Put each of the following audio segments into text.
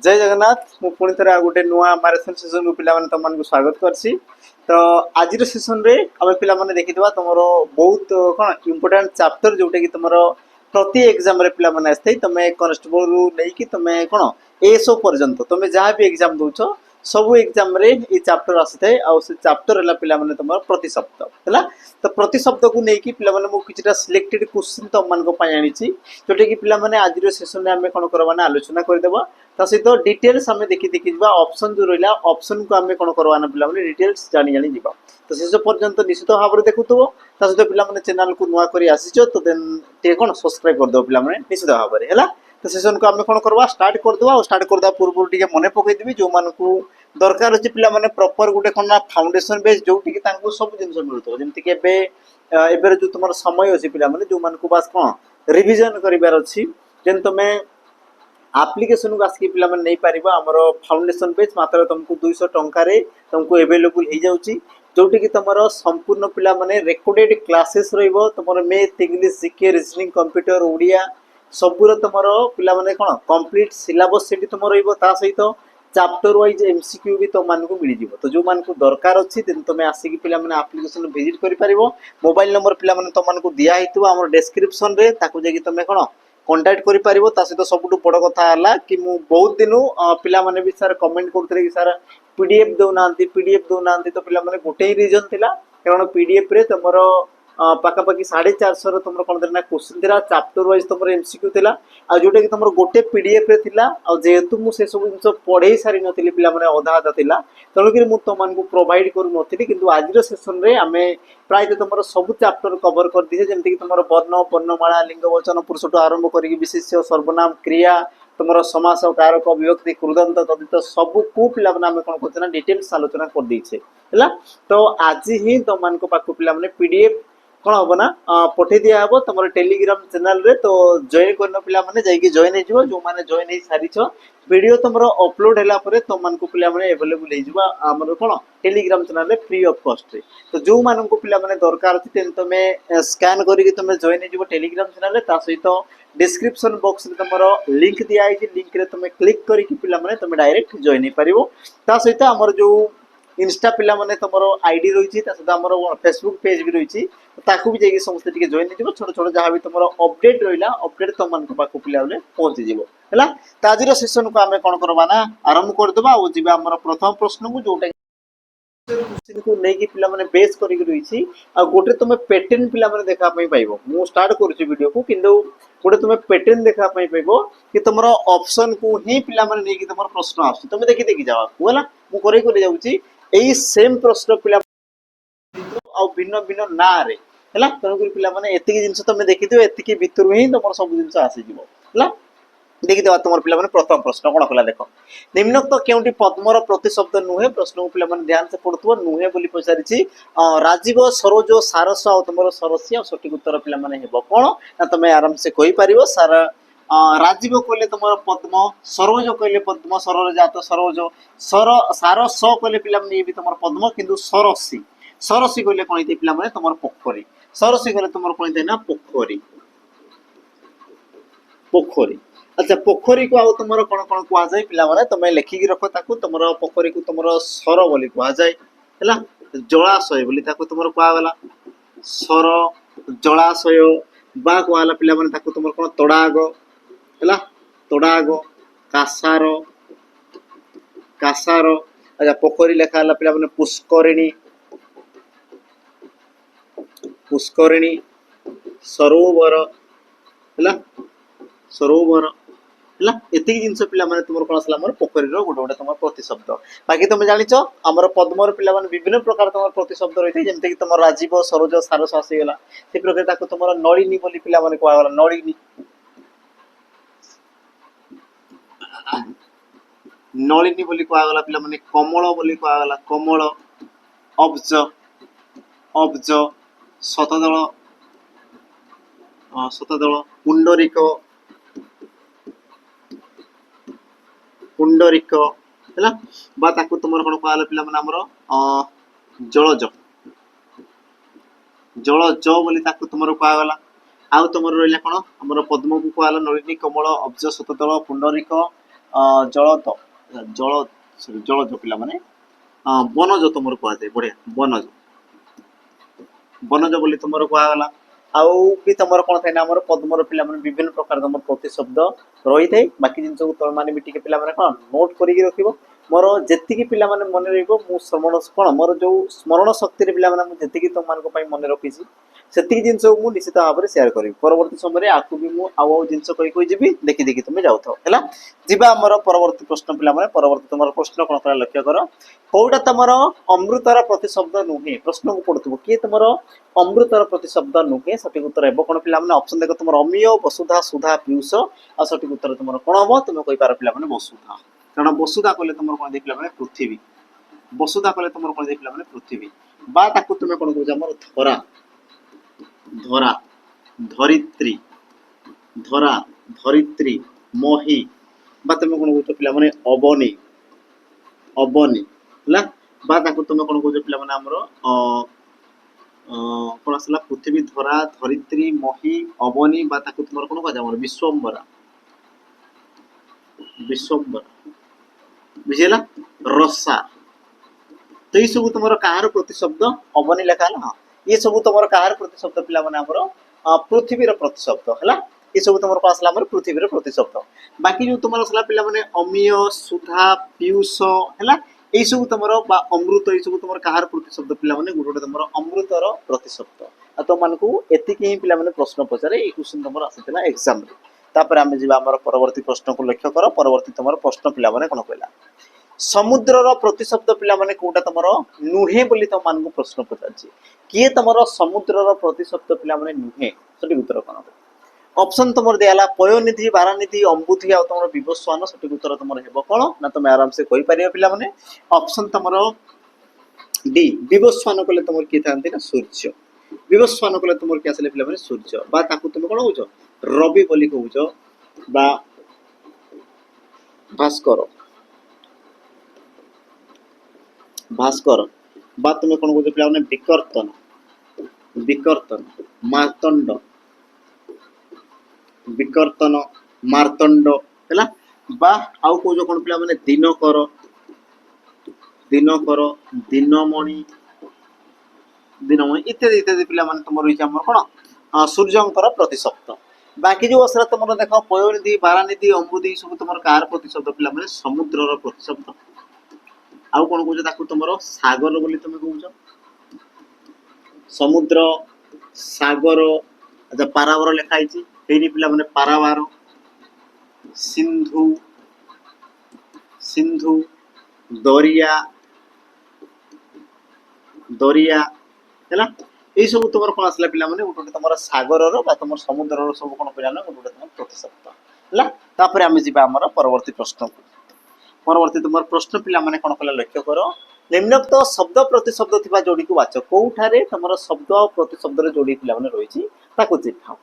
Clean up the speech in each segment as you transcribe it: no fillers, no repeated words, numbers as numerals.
जय जगन्नाथ मु पुणी थे गोटे नुआ माराथन सेसन को पिला तुम मान स्वागत करछि। तो आज सेसन रे आम पिला माने देखिथिबा तुमरो बहुत कौन इंपोर्टेंट चैप्टर जोटे कि तुमरो प्रति एग्जाम रे पिला माने आस्ते तमे कांस्टेबल रु नै कि तमे कौन एसओ पर्यंत तमे जहाँ भी एग्जाम दउछो सब एग्जाम रे ये चैप्टर आसी आ चैप्टर है पिला माने तुम प्रति शब्द है। तो प्रति शब्द को लेकिन पिला माने मु किछटा सिलेक्टेड क्वेश्चन तुम मान को पाई आनी जोटे कि पिला माने आज सेसन रे आमे कोन करबाना आलोचना कर देबा ता सहित डिटेल्स आम देखी देखी जा ऑप्शन जो रहा ऑप्शन को आम कौन करवाना पिला डिटेल्स जानी जानी जा तो शेष पर्यंत निश्चित भाव में देखुव ता सहित पिला चैनल को नुआ कर आसीच तो देन टे कौन सब्सक्राइब करदेव पिला निश्चित भाव में है। तो सेसन को आम कौन करवा स्टार्ट करदेवा और स्टार्ट करदे पूर्व टे मन पकईदेवी जो मान को दरकार अच्छे पिला प्रॉपर गोटे कौन फाउंडेशन बेस जो सब जिन मिलूँ जमीक एवं जो तुम समय अच्छी पिला जो मान को बास कौन रिविजन करार अच्छी जेन तुम्हें आप्लिकेशन को आसिक पिला नहीं पार आमर फाउंडेशन पेज मात्र तुमको 200 टंकार तुमको एवेलेबल हो जाऊँगी जोटि कि तुम संपूर्ण पिला रेकर्डेड क्लासेस तुम math English GK reasoning computer Odia सबूर तुम पिला कौन कंप्लीट सिलेबस से तुम रा सहित चैप्टर वाइज एमसीक्यू भी तुम मानक मिल तो जो मान को दरकार अच्छी तुम आसिक पिला आप्लिकेशन विजिट कर मोबाइल नंबर पिला तुमको दिखाई आम डिस्क्रिप्शन रे ताकू जाकि तुम कौन कंटाक्ट करि पारिबो ता सहित सबुठु बड़ कथा हला कि मु बहुत दिनु पिला माने भी सर कमेंट करथले कि सर पीडीएफ दउ नांती तो पिला माने गोटे ही रीजन थिला कारण पीडीएफ रे तमरो पाखापाखि 450 तुम कौन देना क्वेश्चन थिला चैप्टर वाइज तुम एमसीक्यू थिला आ जोटे कि तुम गोटे पीडीएफ रे थिला आ जेहेतु मु से सब जिंस पढ़े सारी नथिली पिला माने अधा अधा थिला तेणुकि मु तुम को प्रोवाइड करू नथिली किंतु आज सेशन रे आमे प्राय तुम सब चैप्टर कवर कर दी जमीक तुम वर्ण वर्णमाला लिंग वचन पुरुष आरंभ कर विशेष्य सर्वनाम क्रिया तुम समास कारक विभक्ति कृदंत तदित सब को पिला कौन करते डिटेल्स आलोचना कर देछे है। तो आज ही तुम मान पाक पिला पीडीएफ कौन हम ना पठे दिया हम तुम टेलीग्राम चैनल रे तो जॉइन करना पिला जॉइन हो जो मैंने जॉइन हो सारी वीडियो तुम अपलोड है तुम मान पिला एवेलेबल होमर कौन Telegram channel free of cost रे तो जो मान पिला दरकार अच्छी तुम स्कैन करके तुम जॉइन हो टेलीग्राम चैनल सहित डिस्क्रिप्शन बॉक्स में तुम लिंक दिखाई लिंक रे तुम क्लिक करके पिला तुम डायरेक्ट जॉइन हो पार सहित आमर जो इंस्टा पिला माने तुम आईडी रही है फेसबुक पेज भी रही ताकू भी जाकि समस्त जॉइन हो छोट छोट जहाँ भी तुम अपडेट रहा अपडेट तुम मान पाक पिला पहुँची जीव है। तो आज सेसन को आम कौन करवाना आरंभ करदे और जी आम प्रथम प्रश्न को जोटा क्वेश्चन को लेकिन पिला माने बेस करिक रही आ गोटे तुम पैटर्न पिला माने देखा पाइबो मु स्टार्ट करूची वीडियो को किंतु गोटे तुम पैटर्न देखा पाइबो कि तुम ऑप्शन को ही पिला माने नेकी तुम प्रश्न आसु तुम देखि देखि जावा होला मु करे करे जाउची एई सेम प्रश्न पिला आ भिन्न भिन्न ना रे हला तनकुरी पिला माने एतिकी जिंस तुम देखिथियो एतिकी भितर ही तुम सब जिंस आसी जीवो हला देखी देवा तुम पिला प्रथम प्रश्न कौन कला देख निम्नोक्त क्योंटी पद्मर प्रतिशब्द नुहे प्रश्न को पिला ध्यान से पढ़ुव नुहे बोली पचारि राजीव सरोज सारस आ तुम सरसी आ सठिक उत्तर पिला कौन ना तुम आराम से कहीपर सार राजीव कहले तुम पद्म सरोज कहले पद्म सरर जात सरोज सर सार स कहले पिला ये भी तुम पद्म किंतु सरसी सरसी कहले कौन होते पिला तुम पोखरी सरसी कहले तुम कौन होते ना पोखरी पोखरी अच्छा पोखरी को आउ तुम कौन कौन कह जाए पिला तुम लिखिकी रख ताकू तुम पोखरी को तुम सर बोली कह जाए है जलाशय बोली तुम कहगला सर जलाशय बा कहला पिला तुम कौन तड़ाग है तड़ाग कासार कासार अच्छा पोखरी लेखा पिला पुष्करिणी पुष्करिणी सरोवर है सरोवर है एति जिनस पिला तुम कौन आसला पोखरी गोटे गोटे तुम प्रतिशब्द बाकी तुम जाच आम पद्मर पिला विभिन्न प्रकार तुम प्रतिशब्द रही है जमीक तुम राजीव सरोज सारस आसीगला से प्रकार तुम नलिनी बोली पिला कहगला नलिनी नलिनी बोली कहगला पिला कमल बोली कहगला कमल अब्ज अब्ज शतदल शतदल पुंडरीक पुंडरीक है तुम कौन कहला पिला जलज जलज बोली तुम कहगला आउ तुम रहा कौन आम पद्म को कहला नलिनी कमल अब्ज शतदल पुंडरीक ଜଳଦ ଜଳ ଜଳଜ ପିଲାମାନେ ବନଜ ତୁମର କୁହାଯାଏ। ବଢିଆ, ବନଜ ବନଜ ବୋଲି ତୁମର କୁହାଗଲା। ଆଉ ବି ତମର କଣ ଥାଏ ନା ଆମର ପଦ୍ମର ପିଲାମାନେ ବିଭିନ୍ନ ପ୍ରକାର ତମର ପ୍ରତିଶବ୍ଦ ରହିଥାଏ। ବାକି ଜିନିଷକୁ ତମେ ମାନେ ବି ଟିକେ ପିଲାମାନେ କଣ ନୋଟ୍ କରିକି ରଖିବ। ମୋର ଯେତିକି ପିଲାମାନେ ମନେ ରହିବ ମୁଁ ଶ୍ରବଣ କଣ ମୋର ଯୋଉ ସ୍ମରଣ ଶକ୍ତିରେ ପିଲାମାନେ ମୁଁ ଯେତିକି ତମମାନଙ୍କ ପାଇଁ ମନେ ରଖିଛି ସେତିକି ଜିନିଷକୁ ମୁଁ ନିଶ୍ଚିତ ଭାବରେ ସେୟାର କରିବି। ପରବର୍ତ୍ତୀ ସମୟରେ ଆକୁ ବି ମୁଁ ଆଉ ଜିନିଷ କହି ଯିବି, ଦେଖି ଦେଖି ତୁମେ ଯାଉଥାଅ ହେଲା। ଯିବା ଆମର ପରବର୍ତ୍ତୀ ପ୍ରଶ୍ନ ପିଲାମାନେ। ପରବର୍ତ୍ତୀ ତମର ପ୍ରଶ୍ନ କଣ କଲା ଲକ୍ଷ୍ୟ କର। କୋଉଟା ତମର ଅମୃତର ପ୍ରତିଶବ୍ଦ ନୁହେଁ? ପ୍ରଶ୍ନକୁ ପଢୁଥିବ କିଏ ତମର ଅମୃତର ପ୍ରତିଶବ୍ଦ ନୁହେଁ? ସଠିକ ଉତ୍ତର ହେବ କଣ ପିଲାମାନେ? ଅପସନ ଦେଖ ତମର ଅମିୟ, ବସୁଧା, ସୁଧା, ପିୟୁଷ। ଆଉ ସଠିକ ଉତ୍ତର ତମର କଣ ହବ? ତୁମେ କହିପାର ପିଲାମାନେ ବସୁଧା। କାରଣ ବସୁଧା କହିଲେ ତମର କଣ ଦେଇ ପିଲାମାନେ ପୃଥିବୀ। ବସୁଧା କହିଲେ ତମର କଣ ଦେଇ ପିଲାମାନେ ପୃଥିବୀ। ବା ତାକୁ ତୁମେ କଣ କହୁଛ ଆମର ଧରା, ଧରା, ଧରିତ୍ରୀ, ଧରା, ଧରିତ୍ରୀ, ମହି। ବା ତୁମେ କଣ କହୁଛ ପିଲାମାନେ ଅବନୀ, ଅବନୀ ହେଲା। ବା ତାକୁ ତୁମେ କଣ କହୁଛ ପିଲାମାନେ ଆମର କଣ ଆସିଲା ପୃଥିବୀ, ଧରା, ଧରିତ୍ରୀ, ମହି, ଅବନୀ। ବା ତାକୁ ତୁମର କଣ କୁହାଯାଏ ଆମର ବିଶ୍ୱମ୍ବରା, ବିଶ୍ୱମ୍ବରା ବୁଝିଲା। ରସା। ତ ଏଇ ସବୁ ତମର କାହାର ପ୍ରତିଶବ୍ଦ? ଅବନୀ ଲେଖା ହେଲା। ହଁ, ये ସବୁ ତମର କାହାର ପ୍ରତିଶବ୍ଦ ପିଲାମାନେ? ଆମର ପୃଥିବୀର ପ୍ରତିଶବ୍ଦ ହେଲା। ये ସବୁ ତମର କଣ ଆସିଲା ଆମର ପୃଥିବୀର ପ୍ରତିଶବ୍ଦ। ବାକି ଯୋଉ ତମର ଆସିଲା ପିଲାମାନେ ଅମିୟ, ସୁଧା, ପିୟୁଷ ହେଲା, ଏଇ ସବୁ ତମର ବା ଅମୃତ, ଏଇ ସବୁ ତମର କାହାର ପ୍ରତିଶବ୍ଦ ପିଲାମାନେ? ଗୋଟେ ଗୋଟେ ତମର ଅମୃତର ପ୍ରତିଶବ୍ଦ। ଆଉ ତମମାନଙ୍କୁ ଏତିକି ହିଁ ପିଲାମାନେ ପ୍ରଶ୍ନ ପଚାରେ। ଏଇ କ୍ୱେଶ୍ଚନ ତମର ଆସିଥିଲା ଏକ୍ସାମରେ। ତାପରେ ଆମେ ଯିବା ଆମର ପରବର୍ତ୍ତୀ ପ୍ରଶ୍ନକୁ ଲକ୍ଷ୍ୟ କର। ପରବର୍ତ୍ତୀ ତମର ପ୍ରଶ୍ନ ପିଲାମାନେ କଣ କହିଲା? ସମୁଦ୍ରର ପ୍ରତିଶବ୍ଦ ପିଲାମାନେ କୋଉଟା ତମର ନୁହେଁ ବୋଲି ତମମାନଙ୍କୁ ପ୍ରଶ୍ନ ପଚାରିଛି। କିଏ ତମର ସମୁଦ୍ରର ପ୍ରତିଶବ୍ଦ ପିଲାମାନେ ନୁହେଁ? ସଠିକ ଉତ୍ତର କଣ ହବ? ଅପସନ ତମର ଦିଆହେଲା ପୟନିଧି, ବାରାନିଧି, ଅମ୍ବୁଧି ଆଉ ତମର ବିବସ୍ୱାନ। ସଠିକ ଉତ୍ତର ତମର ହେବ କଣ ନା ତମେ ଆରାମସେ କହିପାରିବ ପିଲାମାନେ। ଅପସନ ତମର ଡି ବିବସ୍ୱାନ କଲେ ତମର କିଏ ଥାନ୍ତି ନା ସୂର୍ଯ୍ୟ। ବିବସ୍ୱାନ କଲେ ତମର କିଏ ଆସିଲେ ପିଲାମାନେ? ସୂର୍ଯ୍ୟ। ବା ତାକୁ ତୁମେ କଣ କହୁଛ? ରବି ବୋଲି କହୁଛ ବା ଭାସ୍କର, ଭାସ୍କର। ବା ତୁମେ କଣ କହୁଛ ପିଲାମାନେ? ବିକର୍ତ୍ତନ, ବିକର୍ତ୍ତନ, ମାର୍ତ୍ତଣ୍ଡ, ବିକର୍ତ୍ତନ, ମାର୍ତ୍ତଣ୍ଡ ହେଲା। ବା ଆଉ କହୁଛ କଣ ପିଲାମାନେ? ଦିନକର, ଦିନକର, ଦିନମଣି, ଦିନମଣି ଇତ୍ୟାଦି ଇତ୍ୟାଦି ପିଲାମାନେ ତମର ରହିଛି ଆମର କଣ ସୂର୍ଯ୍ୟଙ୍କର ପ୍ରତିଶବ୍ଦ। ବାକି ଯୋଉ ଆସିଲା ତମର ଦେଖ ପୟନିଧି, ବାରାନିଧି, ଅମ୍ବୁଧି ସବୁ ତମର କାହାର ପ୍ରତିଶବ୍ଦ ପିଲାମାନେ? ସମୁଦ୍ରର ପ୍ରତିଶବ୍ଦ। ଆଉ କଣ କହୁଛ ତାକୁ ତମର ସାଗର ବୋଲି ତମେ କହୁଛ। ସମୁଦ୍ର, ସାଗର। ଆଚ୍ଛା ପାରାବାର ଲେଖା ହେଇଛି ହେଇନି ପିଲାମାନେ? ପାରାବାର, ସିନ୍ଧୁ, ସିନ୍ଧୁ, ଦରିଆ, ଦରିଆ ହେଲା। ଏଇ ସବୁ ତମର କଣ ଆସିଲା ପିଲାମାନେ? ଗୋଟେ ଗୋଟେ ତମର ସାଗରର ବା ତମର ସମୁଦ୍ରର ସବୁ କଣ ପିଲାମାନେ ଗୋଟେ ଗୋଟେ ତମର ପ୍ରତିଶବ୍ଦ ହେଲା। ତାପରେ ଆମେ ଯିବା ଆମର ପରବର୍ତ୍ତୀ ପ୍ରଶ୍ନକୁ। ପରବର୍ତ୍ତୀ ତମର ପ୍ରଶ୍ନ ପିଲାମାନେ କଣ କଲେ ଲକ୍ଷ୍ୟ କର। ନିମ୍ନୋକ୍ତ ଶବ୍ଦ ପ୍ରତିଶବ୍ଦ ଥିବା ଯୋଡିକୁ ବାଛ। କୋଉଠାରେ ତମର ଶବ୍ଦ ଆଉ ପ୍ରତିଶବ୍ଦର ଯୋଡି ପିଲାମାନେ ରହିଛି ତାକୁ ଚିହ୍ନାଅ।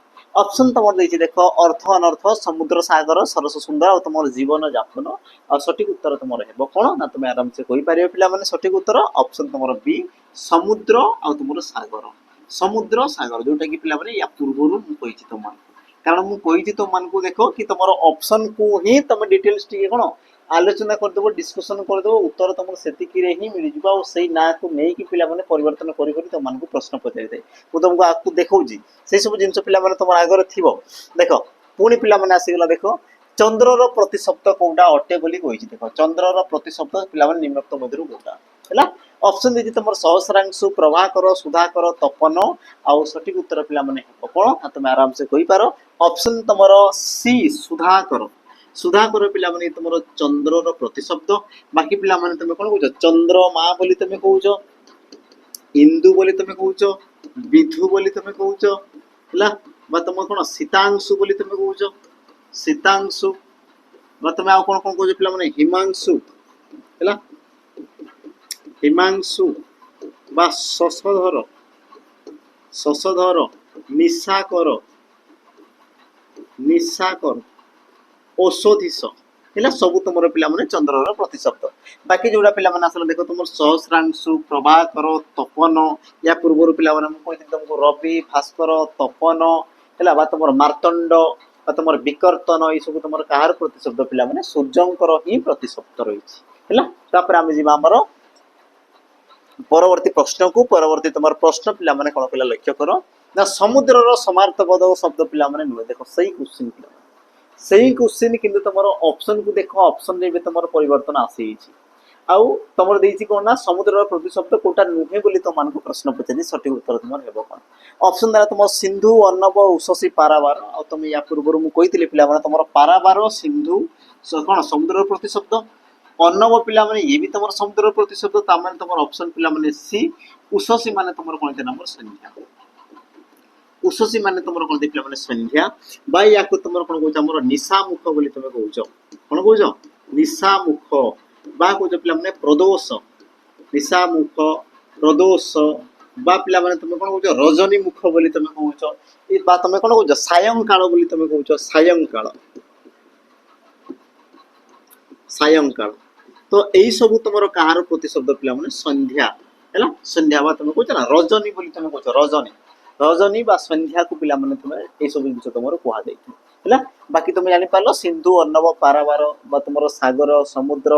ଅପସନ ତମର ଦେଇଛି ଦେଖ ଅର୍ଥ, ଅନର୍ଥ, ସମୁଦ୍ର, ସାଗର, ସରସ, ସୁନ୍ଦର ଆଉ ତମର ଜୀବନ ଯାପନ। ଆଉ ସଠିକ ଉତ୍ତର ତମର ହେବ କଣ ନା ତୁମେ ଆରାମସେ କହିପାରିବ ପିଲାମାନେ। ସଠିକ ଉତ୍ତର ଅପସନ ତମର ବି ସମୁଦ୍ର ଆଉ ତମର ସାଗର। ସମୁଦ୍ର, ସାଗର ଯୋଉଟା କି ପିଲାମାନେ ୟା ପୂର୍ବରୁ ମୁଁ କହିଛି ତମମାନଙ୍କୁ। କାରଣ ମୁଁ କହିଛି ତମମାନଙ୍କୁ ଦେଖ କି ତମର ଅପସନ କୁ ହିଁ ତମେ ଡିଟେଲ୍ସ ଟିକେ କଣ ଆଲୋଚନା କରିଦେବ, ଡିସ୍କସନ କରିଦେବ, ଉତ୍ତର ତମର ସେତିକିରେ ହିଁ ମିଳିଯିବ। ଆଉ ସେଇ ନାଁକୁ ନେଇକି ପିଲାମାନେ ପରିବର୍ତ୍ତନ କରି କରି ତମମାନଙ୍କୁ ପ୍ରଶ୍ନ ପଚାରିଥାଏ। ମୁଁ ତମକୁ ଆଗକୁ ଦେଖଉଛି ସେଇ ସବୁ ଜିନିଷ ପିଲାମାନେ ତମର ଆଗରେ ଥିବ। ଦେଖ ପୁଣି ପିଲାମାନେ ଆସିଗଲା ଦେଖ ଚନ୍ଦ୍ରର ପ୍ରତିଶବ୍ଦ କୋଉଟା ଅଟେ ବୋଲି କହିଛି। ଦେଖ ଚନ୍ଦ୍ରର ପ୍ରତିଶବ୍ଦ ପିଲାମାନେ ନିମ୍ନୋକ୍ତ ମଧ୍ୟରୁ କୋଉଟା ହେଲା। ଅପସନ ଦେଇଛି ତମର ସହସ୍ରାଂଶୁ, ପ୍ରଭାକର, ସୁଧାକର, ତପନ। ଆଉ ସଠିକ ଉତ୍ତର ପିଲାମାନେ ହେବ କଣ ନା ତମେ ଆରାମସେ କହିପାର। ଅପସନ ତମର ସି ସୁଧାକର। ସୁଧାକର ପିଲାମାନେ ତମର ଚନ୍ଦ୍ରର ପ୍ରତିଶବ୍ଦ। ବାକି ପିଲାମାନେ ତମେ କଣ କହୁଛ? ଚନ୍ଦ୍ରମା ବୋଲି ତମେ କହୁଛ, ଇନ୍ଦୁ ବୋଲି ତମେ କହୁଛ, ବିଧୁ ବୋଲି ତମେ କହୁଛ ହେଲା। ବା ତମେ କଣ ଶୀତାଂଶୁ ବୋଲି ତମେ କହୁଛ, ଶୀତାଂଶୁ। ବା ତମେ ଆଉ କଣ କଣ କହୁଛ ପିଲାମାନେ? ହିମାଂଶୁ ହେଲା, ହିମାଂଶୁ। ବା ଶଶଧର, ଶଶଧର, ନିଶାକର, ନିଶାକର, ଔଷଧିସ ହେଲା। ସବୁ ତମର ପିଲାମାନେ ଚନ୍ଦ୍ରର ପ୍ରତିଶବ୍ଦ। ବାକି ଯୋଉଟା ପିଲାମାନେ ଆସିଲା ଦେଖ ତମର ସହସ୍ରାଂଶୁ, ପ୍ରଭାକର, ତପନ। ୟା ପୂର୍ବରୁ ପିଲାମାନେ ମୁଁ କହିଥିଲି ତମକୁ ରବି, ଭାସ୍କର, ତପନ ହେଲା। ବା ତମର ମାର୍ତ୍ତଣ୍ଡ বা তোমার বিকর্ତ୍ତন এই সব তোমার কাহার প্রতিশব্দ পিলা মানে সূর্যঙ্কর হি প্রতিশব্দ রয়েছে ହେଲା। তারপরে আমি ଯିବା ଆମର পরবর্তী প্রশ্নକୁ। পরবর্তী তোমার প্রশ্ন পিলা মানে কোন পিলা লক্ষ্য কর না সমুদ্রর সমার্থপদ শব্দ পিলা মানে নুহে দেখো সেই কোশ্চিন পিলা সেই কোশ্চিন কিন্তু তোমার অপশন কু দেখো অপশন রে भी তোমার পরিবর্তন আসিছি আউ তোমার ଦେଇଛି কোন না সমুদ্রর প্রতিশব্দ কোটা নুহে বলি তোমানକୁ প্রশ্ন পচারি সঠিক উত্তর তোমার হেব কোন অপশন দ্বারা তোমার সিন্ধু অর্ণব উষসী পারাবার আর তুমি ইয়া পূর্বରୁ ମୁଁ କହିଥିଲି ପିଲା ମାନେ তোমার ପାରାବାର ସିନ୍ଧୁ কোন সমুদ্রর প্রতিশব্দ অর্ণব পিলা মানে ইয়ে भी তোমার সমুদ্রর প্রতিশব্দ তা মানে তোমার অপশন পিলা মানে সি উষসী মানে তোমার কোন নাম্বার সংখ্যা উষসী মানে তোমার কোন পিলা মানে ସଂଖ୍ୟା বা ইয়াକୁ তোমার কোন কହୁଛ ଆମର ନିଶାମୁଖ ବୋଲି তুমি କହୁଛ কোন কହୁଛ ନିଶାମୁଖ বা কହୁଛ ପିଲା ମାନେ ପ୍ରଦୋଷ ନିଶାମୁଖ ପ୍ରଦୋଷ বা ପିଲା ମାନେ তুমি কোন কହୁଛ ରଜନୀ ମୁଖ ବୋଲି তুমি କହୁଛ বা তুমি কোন କହୁଛ ସାୟଂକାଳ ବୋଲି তুমি କହୁଛ ସାୟଂକାଳ ସାୟଂକାଳ ତ ଏଇ ସବୁ ତମର କାହାର ପ୍ରତିଶବ୍ଦ ପିଲା ମାନେ ସନ୍ଧ୍ୟା ହେଲା ସନ୍ଧ୍ୟା ବା তুমি କହୁଛ ନା ରଜନୀ ବୋଲି তুমি କହୁଛ ରଜନୀ ରଜନୀ ବା ସନ୍ଧ୍ୟାକୁ ପିଲା ମାନେ ତୁମେ ଏଇ ସବୁ ଜିନିଷ ତମର କୁହାଯାଇଥାଏ ହେଲା। ବାକି তুমি ଜାଣିପାରିଲ ସିନ୍ଧୁ ଅର୍ଣ୍ଣବ ପାରାବାର বা তোমার ସାଗର ସମୁଦ୍ର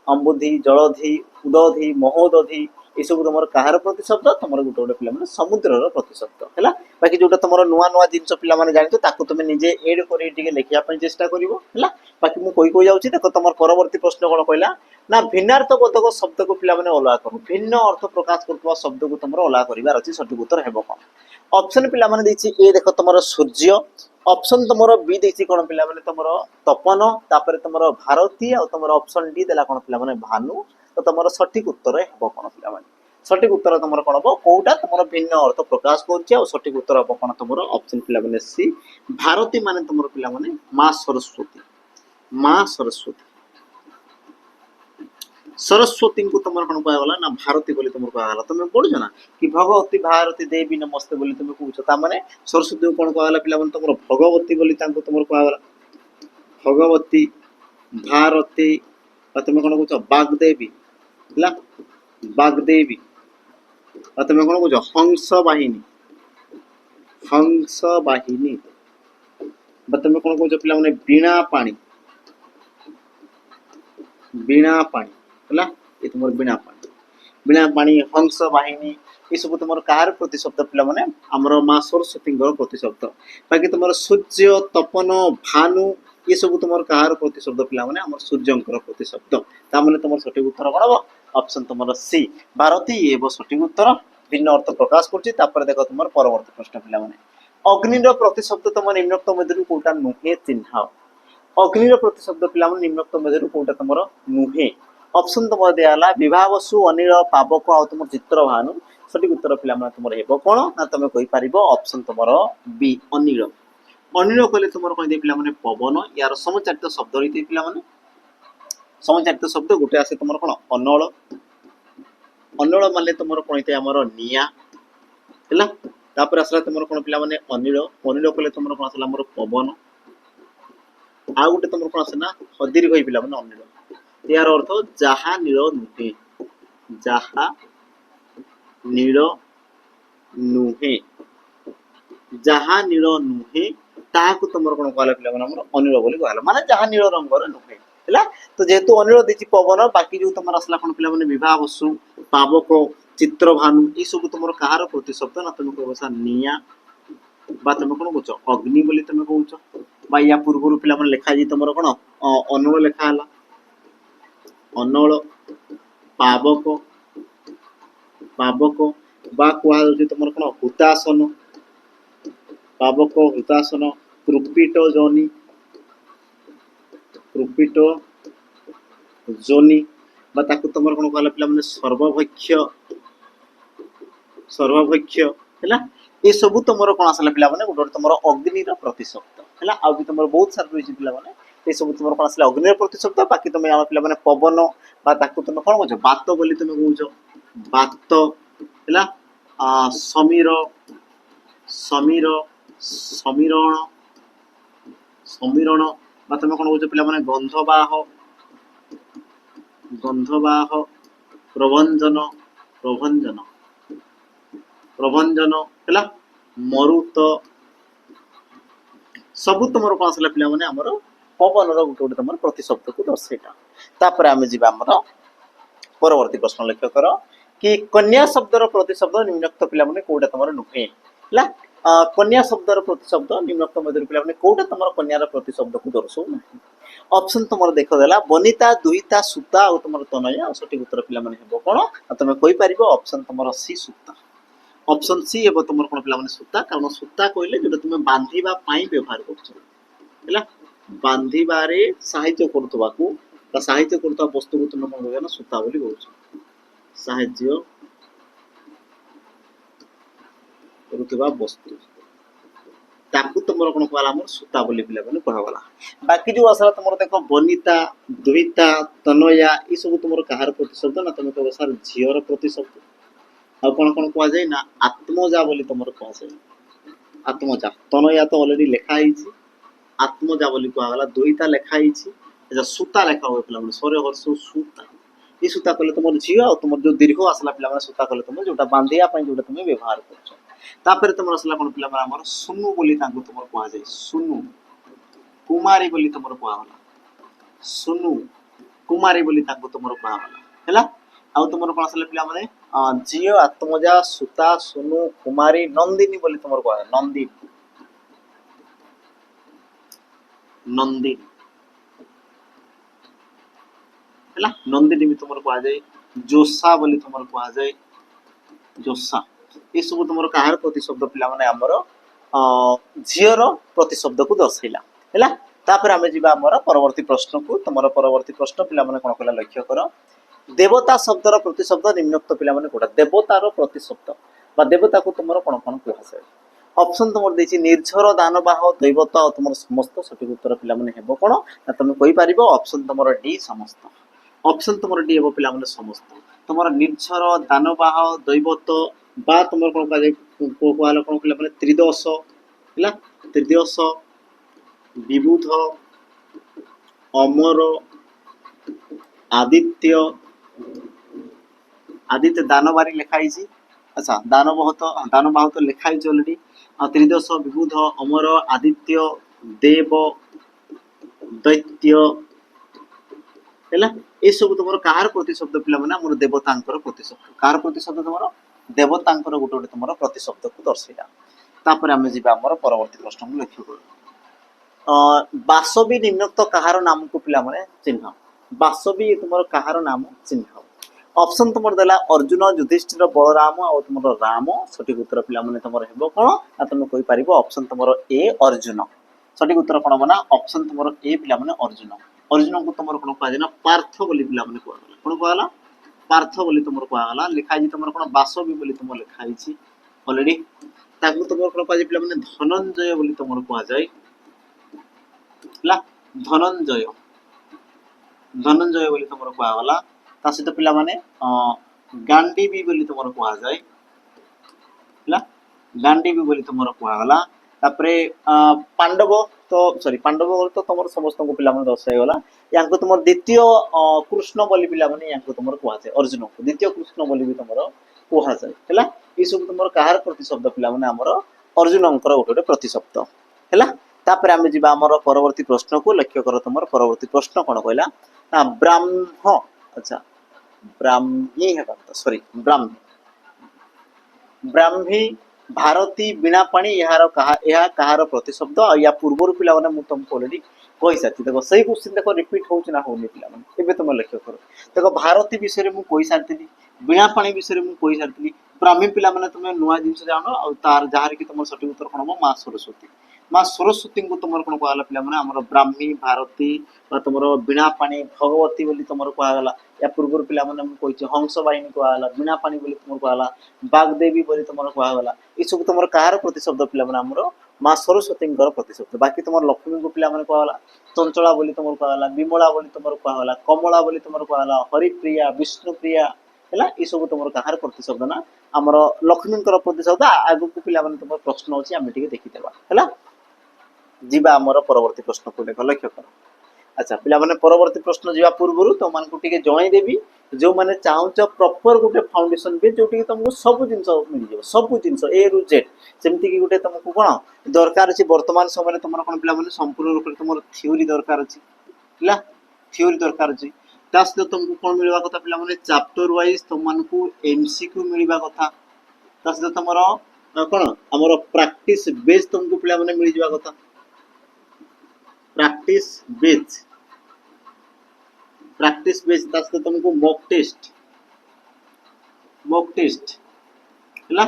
ଅମ୍ବୁଧି ଜଳଧି ଉଦଧି ମହୋଦଧି ଏସବୁ ତମର କାହାର ପ୍ରତିଶବ୍ଦ ତମର ଗୋଟେ ଗୋଟେ ପିଲା ମାନେ ସମୁଦ୍ରର ପ୍ରତିଶବ୍ଦ ହେଲା। ବାକି ଯୋଉଟା ତମର ନୂଆ ନୂଆ ଜିନିଷ ପିଲା ମାନେ ଜାଣିଛ ତାକୁ তুমি ନିଜେ ଏଡ୍ କରି ଟିକେ ଲେଖିବା ପାଇଁ ଚେଷ୍ଟା କରିବ ହେଲା। ବାକି ମୁଁ କହି ଯାଉଛି ଦେଖ ତମର ପରବର୍ତ୍ତୀ ପ୍ରଶ୍ନ କଣ କହିଲା ନା ଭିନ୍ନାର୍ଥবোধକ ଶବ୍ଦକୁ ପିଲା ମାନେ ଅଲଗା କର ଭିନ୍ନ ଅର୍ଥ ପ୍ରକାଶ କରୁଥିବା ଶବ୍ଦକୁ ତମର ଅଲଗା କରିବାର ଅଛି ସଠିକ ଉତ୍ତର ହେବ କଣ অপশন পিলা মানে ଦେଇଛି ଏ ଦେଖ ତମର ସୂର୍ଯ୍ୟ অপশন ତମର বি ଦେଇଛି কোন ପିଲା ମାନେ ତମର ତପନ ତାପରେ ତମର ଭାରତୀ ଆଉ ତମର ଅପଶନ ଡି ଦେଲା কোন ପିଲା ମାନେ ଭାନୁ ତ ତମର ସଠିକ ଉତ୍ତର ହେବ কোন ପିଲା ମାନେ ସଠିକ ଉତ୍ତର ତମର কোন ହେବ କୋଉଟା ତମର ଭିନ୍ନ ଅର୍ଥ ପ୍ରକାଶ କରୁଛି ଆଉ ସଠିକ ଉତ୍ତର ହେବ কোন ତମର ଅପଶନ ପିଲା ମାନେ ସି ଭାରତୀ ମାନେ ତମର ପିଲା ମାନେ ମା ସରସ୍ୱତୀ ମା ସରସ୍ୱତୀ सरस्वती को तुम कौन कहला ना भारती बोली तुम कहला तुम पढ़ुछ ना कि भगवती भारती देवी नमस्ते बोली तुम कहूछ ता माने सरस्वती को कौन कहला पिला मन तुम भगवती बोली तांको तुम कहला भगवती भारती और तुम कौन कहूछ बागदेवी हला बागदेवी और तुम कौन कहूछ हंस वाहिनी तुम कौन कहूछ पिला माने बीणा पानी ହେଲା ଏ ତୁମର ବୀଣା ପାଣି ହଂସ ବାହିନୀ ଏ ସବୁ ତୁମର କାହାର ପ୍ରତିଶବ୍ଦ ପିଲା ମାନେ ଆମର ମା ସରସ୍ୱତୀଙ୍କର ପ୍ରତିଶବ୍ଦ। ବାକି ତୁମର ସୂର୍ଯ୍ୟ ତପନ ଭାନୁ ଏ ସବୁ ତୁମର କାହାର ପ୍ରତିଶବ୍ଦ ପିଲା ମାନେ ଆମର ସୂର୍ଯ୍ୟଙ୍କର ପ୍ରତିଶବ୍ଦ ତା ମାନେ ତୁମର ସଠିକ ଉତ୍ତର କଣ ହେବ ଅପସନ ତୁମର ସି ଭାରତୀ ହେବ ସଠିକ ଉତ୍ତର ଭିନ୍ନ ଅର୍ଥ ପ୍ରକାଶ କରୁଛି। ତାପରେ ଦେଖ ତୁମର ପରବର୍ତ୍ତୀ ପ୍ରଶ୍ନ ପିଲା ମାନେ ଅଗ୍ନିର ପ୍ରତିଶବ୍ଦ ତୁମ ନିମ୍ନୋକ୍ତ ମଧ୍ୟରୁ କୋଉଟା ନୁହେଁ ଚିହ୍ନାଅ ଅଗ୍ନିର ପ୍ରତିଶବ୍ଦ ପିଲା ମାନେ ନିମ୍ନୋକ୍ତ ମଧ୍ୟରୁ କୋଉଟା ତୁମର ନୁହେଁ অপশন তোমার দেয়া হলা বিভাবসু অনিল পাবক আর তোমার চিত্রভানু সঠিক উত্তর পিলা মানে তোমার হেব কোন না তুমি কই পারিবো অপশন তোমার বি অনিল অনিল কইলে তোমার কই দে পিলা মানে পবন ইয়ার সমচারিত শব্দ রইতে পিলা মানে সমচারিত শব্দ গোটে আছে তোমার কোন অনল অনল মানে তোমার কইতে আমার নিয়া হেলা তারপরে আসলা তোমার কোন পিলা মানে অনিল অনিল কইলে তোমার কোন আসলা আমার পবন আর গোটে তোমার কোন আছে না অদীর্ঘ পিলা মানে অনিল यार अर्थ जहा नील नुहे जहा नील नुहे जहा नील नुहे ताहाकु तुमर कोन कहला पिला माने हमर अनिल बोली कहला माने जहा नील रंगर नुहे हैला तो जेतु अनिल देछि पवन बाकी जो तुमर असला कोन पिला माने विवाह वसु पावक चित्रभानु ई सब तुमर कहार प्रतिशब्द ना तुम कहबसा निया बा तुम कोन कहछ अग्नि बोली तुम कहछ बा या पूर्वरु पिला माने लेखा जी तुमर कोन अनल लेखा हला अनल पावक पावक बा कुआ तुम कौन हुतासन पावक हुतासन कृपिट जोनि बा ताकु तुम कौन कहला पिला माने सर्वभक्ष्य हैला ये सब तुम कौन आसला पिला माने गोटे तुम अग्निर प्रतिशब्द हैला आ भी तुम बहुत सारा रही पिला माने ये सब तुम कौन आसला अग्निर प्रतिशब्द बाकी तुम आम पिला माने पवन बा ताकु तुम कौन कहछ बात बोली तुम कहछ बात हैला समीर समीर समीरण समीरण बा तुम कौन कहछ पिला माने गंधवाह प्रभंजन प्रभंजन प्रभंजन हैला मरुत ସବୁ ତୁମର କ'ଣ ଆସିଲା ପିଲାମାନେ ଆମର ପବନର ଗୋଟେ ଗୋଟେ ତୁମର ପ୍ରତିଶବ୍ଦକୁ ଦର୍ଶାଇଲା। ତାପରେ ଆମେ ଯିବା ଆମର ପରବର୍ତ୍ତୀ ପ୍ରଶ୍ନ ଲକ୍ଷ୍ୟ କର कि कन्या शब्दर प्रतिशब्द निम्नोक्त पिलाने कोटा तुम नुहे है कन्या शब्दर प्रतिशब्द निम्नोक्त मध्य पिलाने कोटा तुम कन्यार प्रतिशब्द को दर्शाऊ ना। ऑप्शन तुम देखदेला बनिता दुईता सूता और तुम तनया सठिक उत्तर पिलाने कौन तुम कहीपर ऑप्शन तुम सी सूता ऑप्शन सी हे तुम कौन पिलाने सूता कारण सूता कहले जो तुम बांधिबा पाई व्यवहार कर बांधिबारे साहाय्य करुवा साहाय्य करुवा वस्तु को तुम कौन कहना सूता बोली कह साहाय्य करुवा वस्तु ताकू तुम कौन कहला सूता बोली पिलाने कहगला। बाकी जो आसला तुम देख बनिता दुहिता तनया ये सब तुम कहार प्रतिशब्द ना तुम कह सर झीर प्रतिशब्द आ कौन कौन कह जाए ना आत्मजा बोली तुम कह जाए आत्मजा तनया तो अलरेडी लिखाई आत्मजा बोली कहगला दुहिता लिखाई सूता लेखा हुए पिला सौर्य हर्ष सूता ये सूता कले तुम झील और तुम जो दीर्घ आसला पिला सूता कले तुम जो बांधिया जो तुम व्यवहार कर तुम आसला कौन पिला सुनु बोली तुम कह जाए सुनु कुमारी बोली तुम कहगला सुनु कुमारी बोली तुम कहगला है तुम कौन आसला पिला झील आत्मजा सूता सुनु कुमारी नंदिनी बोली तुम कह नंदिनी नंदिनी है नंदिनी भी तुम कह जाए जोसा बोली तुम कह जाए जोसा ये सब तुम कहार प्रतिशब्द पिलाने आमर झीर प्रतिशब्द को दर्शाइला है तापर आम जा परवर्ती प्रश्न को तुम परवर्ती प्रश्न पिलाने कौन कहला लक्ष्य कर देवता शब्दर प्रतिशब्द निम्नोक्त पिलाने कोटा देवतार प्रतिशब्द बा देवता को तुम कौन कौन कहुए ऑप्शन तुम देखिए निर्झर दानवाह दैवत और तुम समस्त सठिक उत्तर पिलाने हेब कौन ना तुम कहीपर ऑप्शन तुम डी समस्त ऑप्शन तुम डी हे पिलाने समस्त तुम निर्झर दानवाह दैवत बा तुम कौन कहला कौन कहला त्रिदश है त्रिदश विबुध अमर आदित्य आदित्य दानवारी लिखाई अच्छा दानवाह तो लिखाई अलरेडी त्रिदश विबुध अमर आदित्य देव दैत्य है ये सब तुम कहार प्रतिशब्द पिलाने मोर देवतांकर प्रतिशब्द कहार प्रतिशब्द तुम देवतांकर गोटे गोटे तुम प्रतिशब्द को दर्शाइला। तापर आम जा परवर्ती प्रश्न को लक्ष्य कर बासवी निम्नोक्त कहार नाम को पिलाने चिन्ह बासवी तुम कहार नाम चिन्ह ऑप्शन तुम देला अर्जुन युधिष्ठिर बलराम और तुम राम सठिक उत्तर पिलाने तुम हेब कौन ना तुम कहीपर ऑप्शन तुम ए अर्जुन सठिक उत्तर कौन बना ऑप्शन तुम ए पिलाने अर्जुन अर्जुन को तुम कौन कह पार्थ बोली पिलाने कहला कौन कहला पार्थ बोली तुम कहला लिखाई तुम कौन बासवी बोली तुम लिखाई अलरेडी तुम कौन कह पिलाने धनंजय बोली तुम कह जाए धनंजय धनंजय बोली तुम कहगला ता सहित पिला माने गांडीवी बोली तुम कह जाए गांडीवी बोली तुम कहगला तापरे पांडव तो सॉरी पांडव तो तुम समस्त को पिला दर्शाईगला या तुम द्वितीय कृष्ण बोली पिला या तुम कह जाए अर्जुन को द्वितीय कृष्ण बोली भी तुम कह जाए है ये सब तुम कहार प्रतिशब्द पिला आमर अर्जुन गोटे गोटे प्रतिशब्द है तापर आम जा परवर्ती प्रश्न को लक्ष्य कर तुम परवर्ती प्रश्न कौन कहला ना ब्राह्म अच्छा ब्राह्मी है सॉरी ब्राह्मी ब्राह्मी भारती बीणा पाणी यार कहार प्रतिशब्द या पूर्व पिलाने मुझे तुमको अलरेडी कही सारी देख सही क्वेश्चन देख रिपीट होना होनी पिलाने तुम लक्ष्य कर देख भारती विषय में कही सारी बीणा पाणी विषय में कही सारी ब्राह्मी पिलाने तुम नुआ जिन जान और जार कि तुम सठिक उत्तर कौन हम माँ सरस्वती माँ सरस्वती को तुम कौन कहला पिलाने आम ब्राह्मी भारती तुम बीणा पाणी भगवती बोली तुम कहगला या पूर्व पिलाने मुझे हंस बाहिनी कहला बीणा पाणी बोली तुम कहला बागदेवी बोली तुम कहगला ये सब तुम कहार प्रतिशब्द पिलाने आमर माँ सरस्वती प्रतिशब्द बाकी तुम लक्ष्मी को पिलाने कहला चंचला बोली तुम कहला विमला बोली तुम कहला कमला बोली तुम कहला हरिप्रिया विष्णुप्रिया है ये सब तुम कहार प्रतिशब्द ना आमर लक्ष्मी प्रतिशब्द आगु को पिलाने तुम प्रश्न अच्छी आम देखीदेवा है जीवा आमर परवर्ती प्रश्न को देख लक्ष्य कर अच्छा पिला माने परवर्ती प्रश्न जीवा पूर्व तो मान को टिके जणाई देबी जो माने चाहूच प्रॉपर गोटे फाउंडेशन पे जोटी तुमको सब जिंस मिल जाव सब जिंस ए रु जेड सेमती कि गोटे तुमको कोन दरकार अछि वर्तमान समय तुमर कोन पिला माने संपूर्ण रूप तुमर थ्योरी दरकार अछि पिला थ्योरी दरकार अछि तास तो तुमको कोन मिलवा कथा पिला माने चैप्टर वाइज तुमको एमसीक्यू मिलवा कथा तास तो तुमर कोन हमर प्रैक्टिस बेस तुमको पिला माने मिल जवा कथा प्रैक्टिस बेस तास तो तुमको मॉक टेस्ट ହେଲା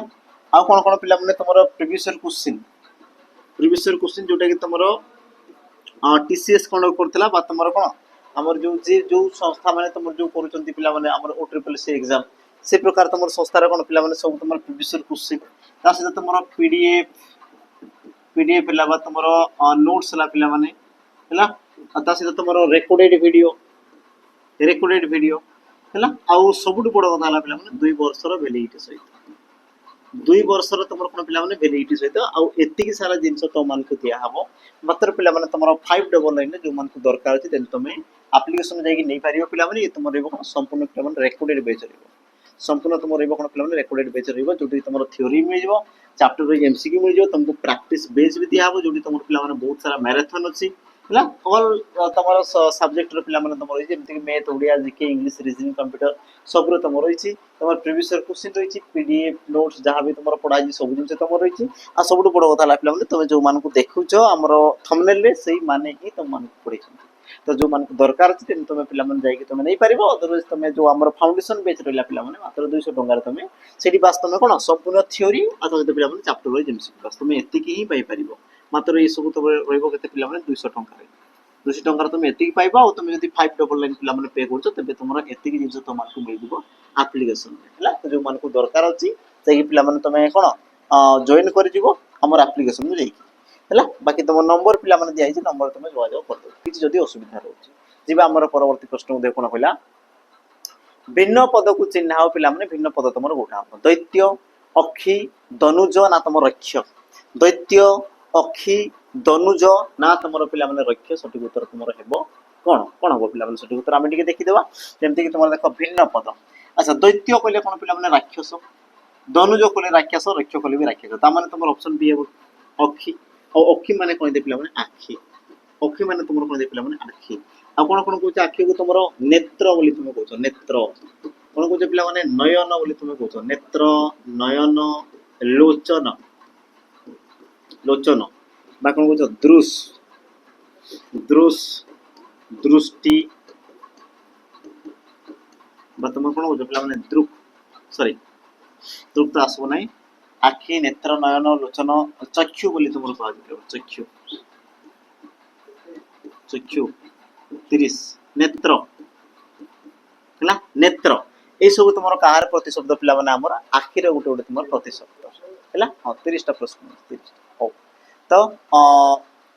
ଆଉ कोन कोन पिला माने तुमर प्रीवियस ईयर क्वेश्चन जोटा कि तुमर टीसीएस कंडक्ट करथिला बा तुमर कोन हमर जो संस्था माने तुमर जो करूचंती पिला माने हमर ओ ट्रिपल सी एग्जाम से प्रकार तुमर संस्था रे कोन पिला माने सब तुमर प्रीवियस ईयर क्वेश्चन ता से तुमर पीडीएफ पिला बा तुमर नोट्स ला पिला माने ହେଲା ता से तुमर रेकॉर्डेड वीडियो ହେଲା ଆଉ ସବୁଠୁ ବଡ଼ କଥା ହେଲା ପିଲା ମାନେ 2 ବର୍ଷର ଭ୍ୟାଲିଡିଟି ସହିତ 2 ବର୍ଷର ତମର କୋन ପିଲା ମାନେ ଭ୍ୟାଲିଡିଟି ସହିତ ଆଉ ଏତିକି ସାରା ଜିନିଷ ତ ମାନଙ୍କୁ ଦିଆ ହବ ମାତ୍ର ପିଲା ମାନେ ତମର 599 जो ମାନଙ୍କୁ ଦରକାର ଅଛି ଦେନ ତମେ ଆପ୍ଲିକେସନ ଯାଇକି ନେଇପାରିବ ପିଲା ମାନେ ଏ ତମର ରହିବ संपूर्ण ପିଲା ମାନେ रेकॉर्डेड बेच ରହିବ संपूर्ण तमर रहइबो कोन पिला माने रेकॉर्डेड बेच रहइबो जोटी तमर थ्योरी मिल जिवो चैप्टर रे एमसीक्यू मिल जिवो तुमको प्रैक्टिस बेस भी दिया हबो जोटी तमर पिला माने बहुत सारा मैराथन अछि हला ऑल तमर सब्जेक्ट रे पिला माने तमर जेमति कि math Odia GK English reasoning computer सब रो तमर रहिछि तमर प्रीवियस ईयर क्वेश्चन रहिछि पीडीएफ नोट्स जहां भी तमर पढाई जी सब जिंस तमर रहिछि आ सबटु बड़ कथा ला पिला माने तमे जो मान को देखुछो हमरो थंबनेल रे सेही माने ही तम मान को पढिछि तो जो मान को दरकार अछि तेन तमे पिला माने जाई कि तमे नै परिबो अदरवाइज तमे जो हमर फाउंडेशन बेच रहला पिला माने मात्र 200 टंका रे तमे सेठी बास तमे कोन संपूर्ण थ्योरी अथवा पिला माने चैप्टर वाइज एमसीक्यू बास तमे एतिकी ही पाई परिबो मात्र ए सब तो रहइबो केते पिला माने 200 टंका रे 200 टंका रे तमे एतिकी पाइबो और तमे जदी 599 पिला माने पे करछो तबे तमरा एतिकी जिंस तो मान को मिल दिबो एप्लीकेशन हला तो जो मान को दरकार अछि सेही पिला माने तमे कोन जॉइन करि दिबो हमर एप्लीकेशन में जाई हला बाकी तुम नंबर पिला माने दिया है नंबर तुम जोगाजोग कर दो किछि जदी असुविधा रहउछि जीवा हमर परवर्ती प्रश्न देखो ना पहिला भिन्न पद को चिन्हाओ पिला माने भिन्न पद तुमर गोटा दैत्य अक्षी दनुज ना तुम रक्ष दैत्य अक्षी दनुज ना तुमर पिला माने रक्ष सठिक उत्तर तुमर हेबो कोन कोन हो पिला माने सठिक उत्तर आमे टिके देखि देबा जेमति कि तुमर देखो भिन्न पद अच्छा दैत्य कहले कोन पिला माने राक्षस दनुज कहले राक्षस रक्ष कहले भी राक्षस ता माने तुमर ऑप्शन बी हेबो अक्षी और अक्षी माने कोन दे पिला माने आखी अक्षी माने तुमर कोन दे पिला माने आखी आ कोन कोन कहू आखी को तुमर नेत्र बोली तुम कहू नेत्र कोन कहू पिला माने नयन बोली तुम कहू नेत्र नयन लोचन लोचन बा कोन कहू दृश दृश दृष्टि बा तुम कोन कहू पिला माने दृक सॉरी दृक तो आसबो नै आखी नेत्र नयन लोचन चक्षु बोली तुम कहू चक्षु चक्षु 30 नेत्र हला नेत्र ए सब तुमर कहार प्रतिशब्द पिला माने हमर आखि रे गुटे गुटे तुमर प्रतिशब्द हला हां 30 टा प्रश्न 30 हो तो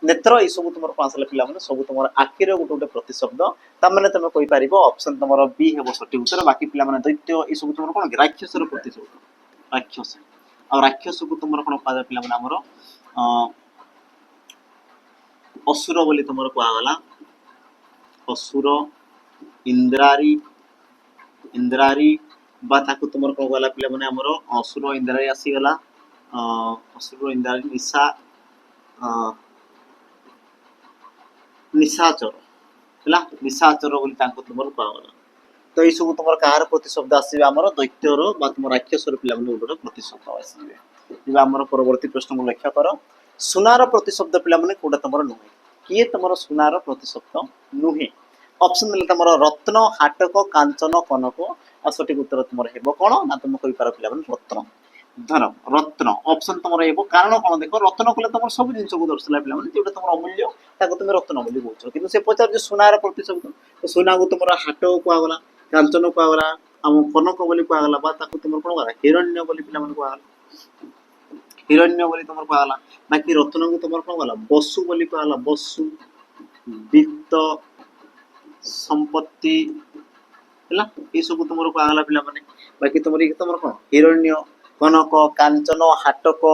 नेत्र ए सब तुमर पांचले पिला माने सब तुमर आखि रे गुटे गुटे प्रतिशब्द ता माने तमे कहि परिबो ऑप्शन तुमर बी हेबो सठी उत्तर बाकी पिला माने दैत्य ए सब तुमर कोन राक्षस रो प्रतिशब्द राक्षस और राक्षस को तुमर कोन पादा पिला माने हमर असुर बोली तुमर कोआ गला असुर इंद्रारी इंद्रारी बा ताकू तुमर को गला पिला माने हमर असुर इंद्रारी आसी गला असुर इंद्रारी निशा निशाचर हला निशाचर बोली ताकू तुमर को गला तो ई सब तुमर कहार प्रतिशब्द आसीबे हमर दैत्यरो बा तुमर राक्षसर पिला माने उडर प्रतिशब्द आसीबे जेबा हमर परवर्ती प्रश्न को लक्ष्य करो सुनार प्रतिशब्द पिला माने कोडा तुमर नुहे किए तुमर सुनार प्रतिशब्द नुहे ऑप्शन मिले तुमर रत्न हाटक कांचन कनक आ सठिक उत्तर तुमर हेबो कोन ना तुम कहि पारो पिला माने रत्न धर रत्न ऑप्शन तुमर हेबो कारण कोन देखो रत्न कले तुमर सब जिंस को दर्शला पिला माने जेटा तुमर अमूल्य ताको तुम रत्न बोली बोलछो किंतु से पचार जे सुनार प्रतिशब्द तो सुना को तुमर हाट को आगला कांचन को आगला हम कनक बोली को आगला बा ताको तुमर कोन गला हिरण्य बोली पिला माने को आगला हिरण्य बोली तुमर को आगला बाकी रत्न को तुमर कोन गला बसु बोली को आगला बसु वित्त संपत्ति हला ए सब तुमर को आगला पिला माने बाकी तुमर तुमर कोन हिरण्य कनक कांचन हाटक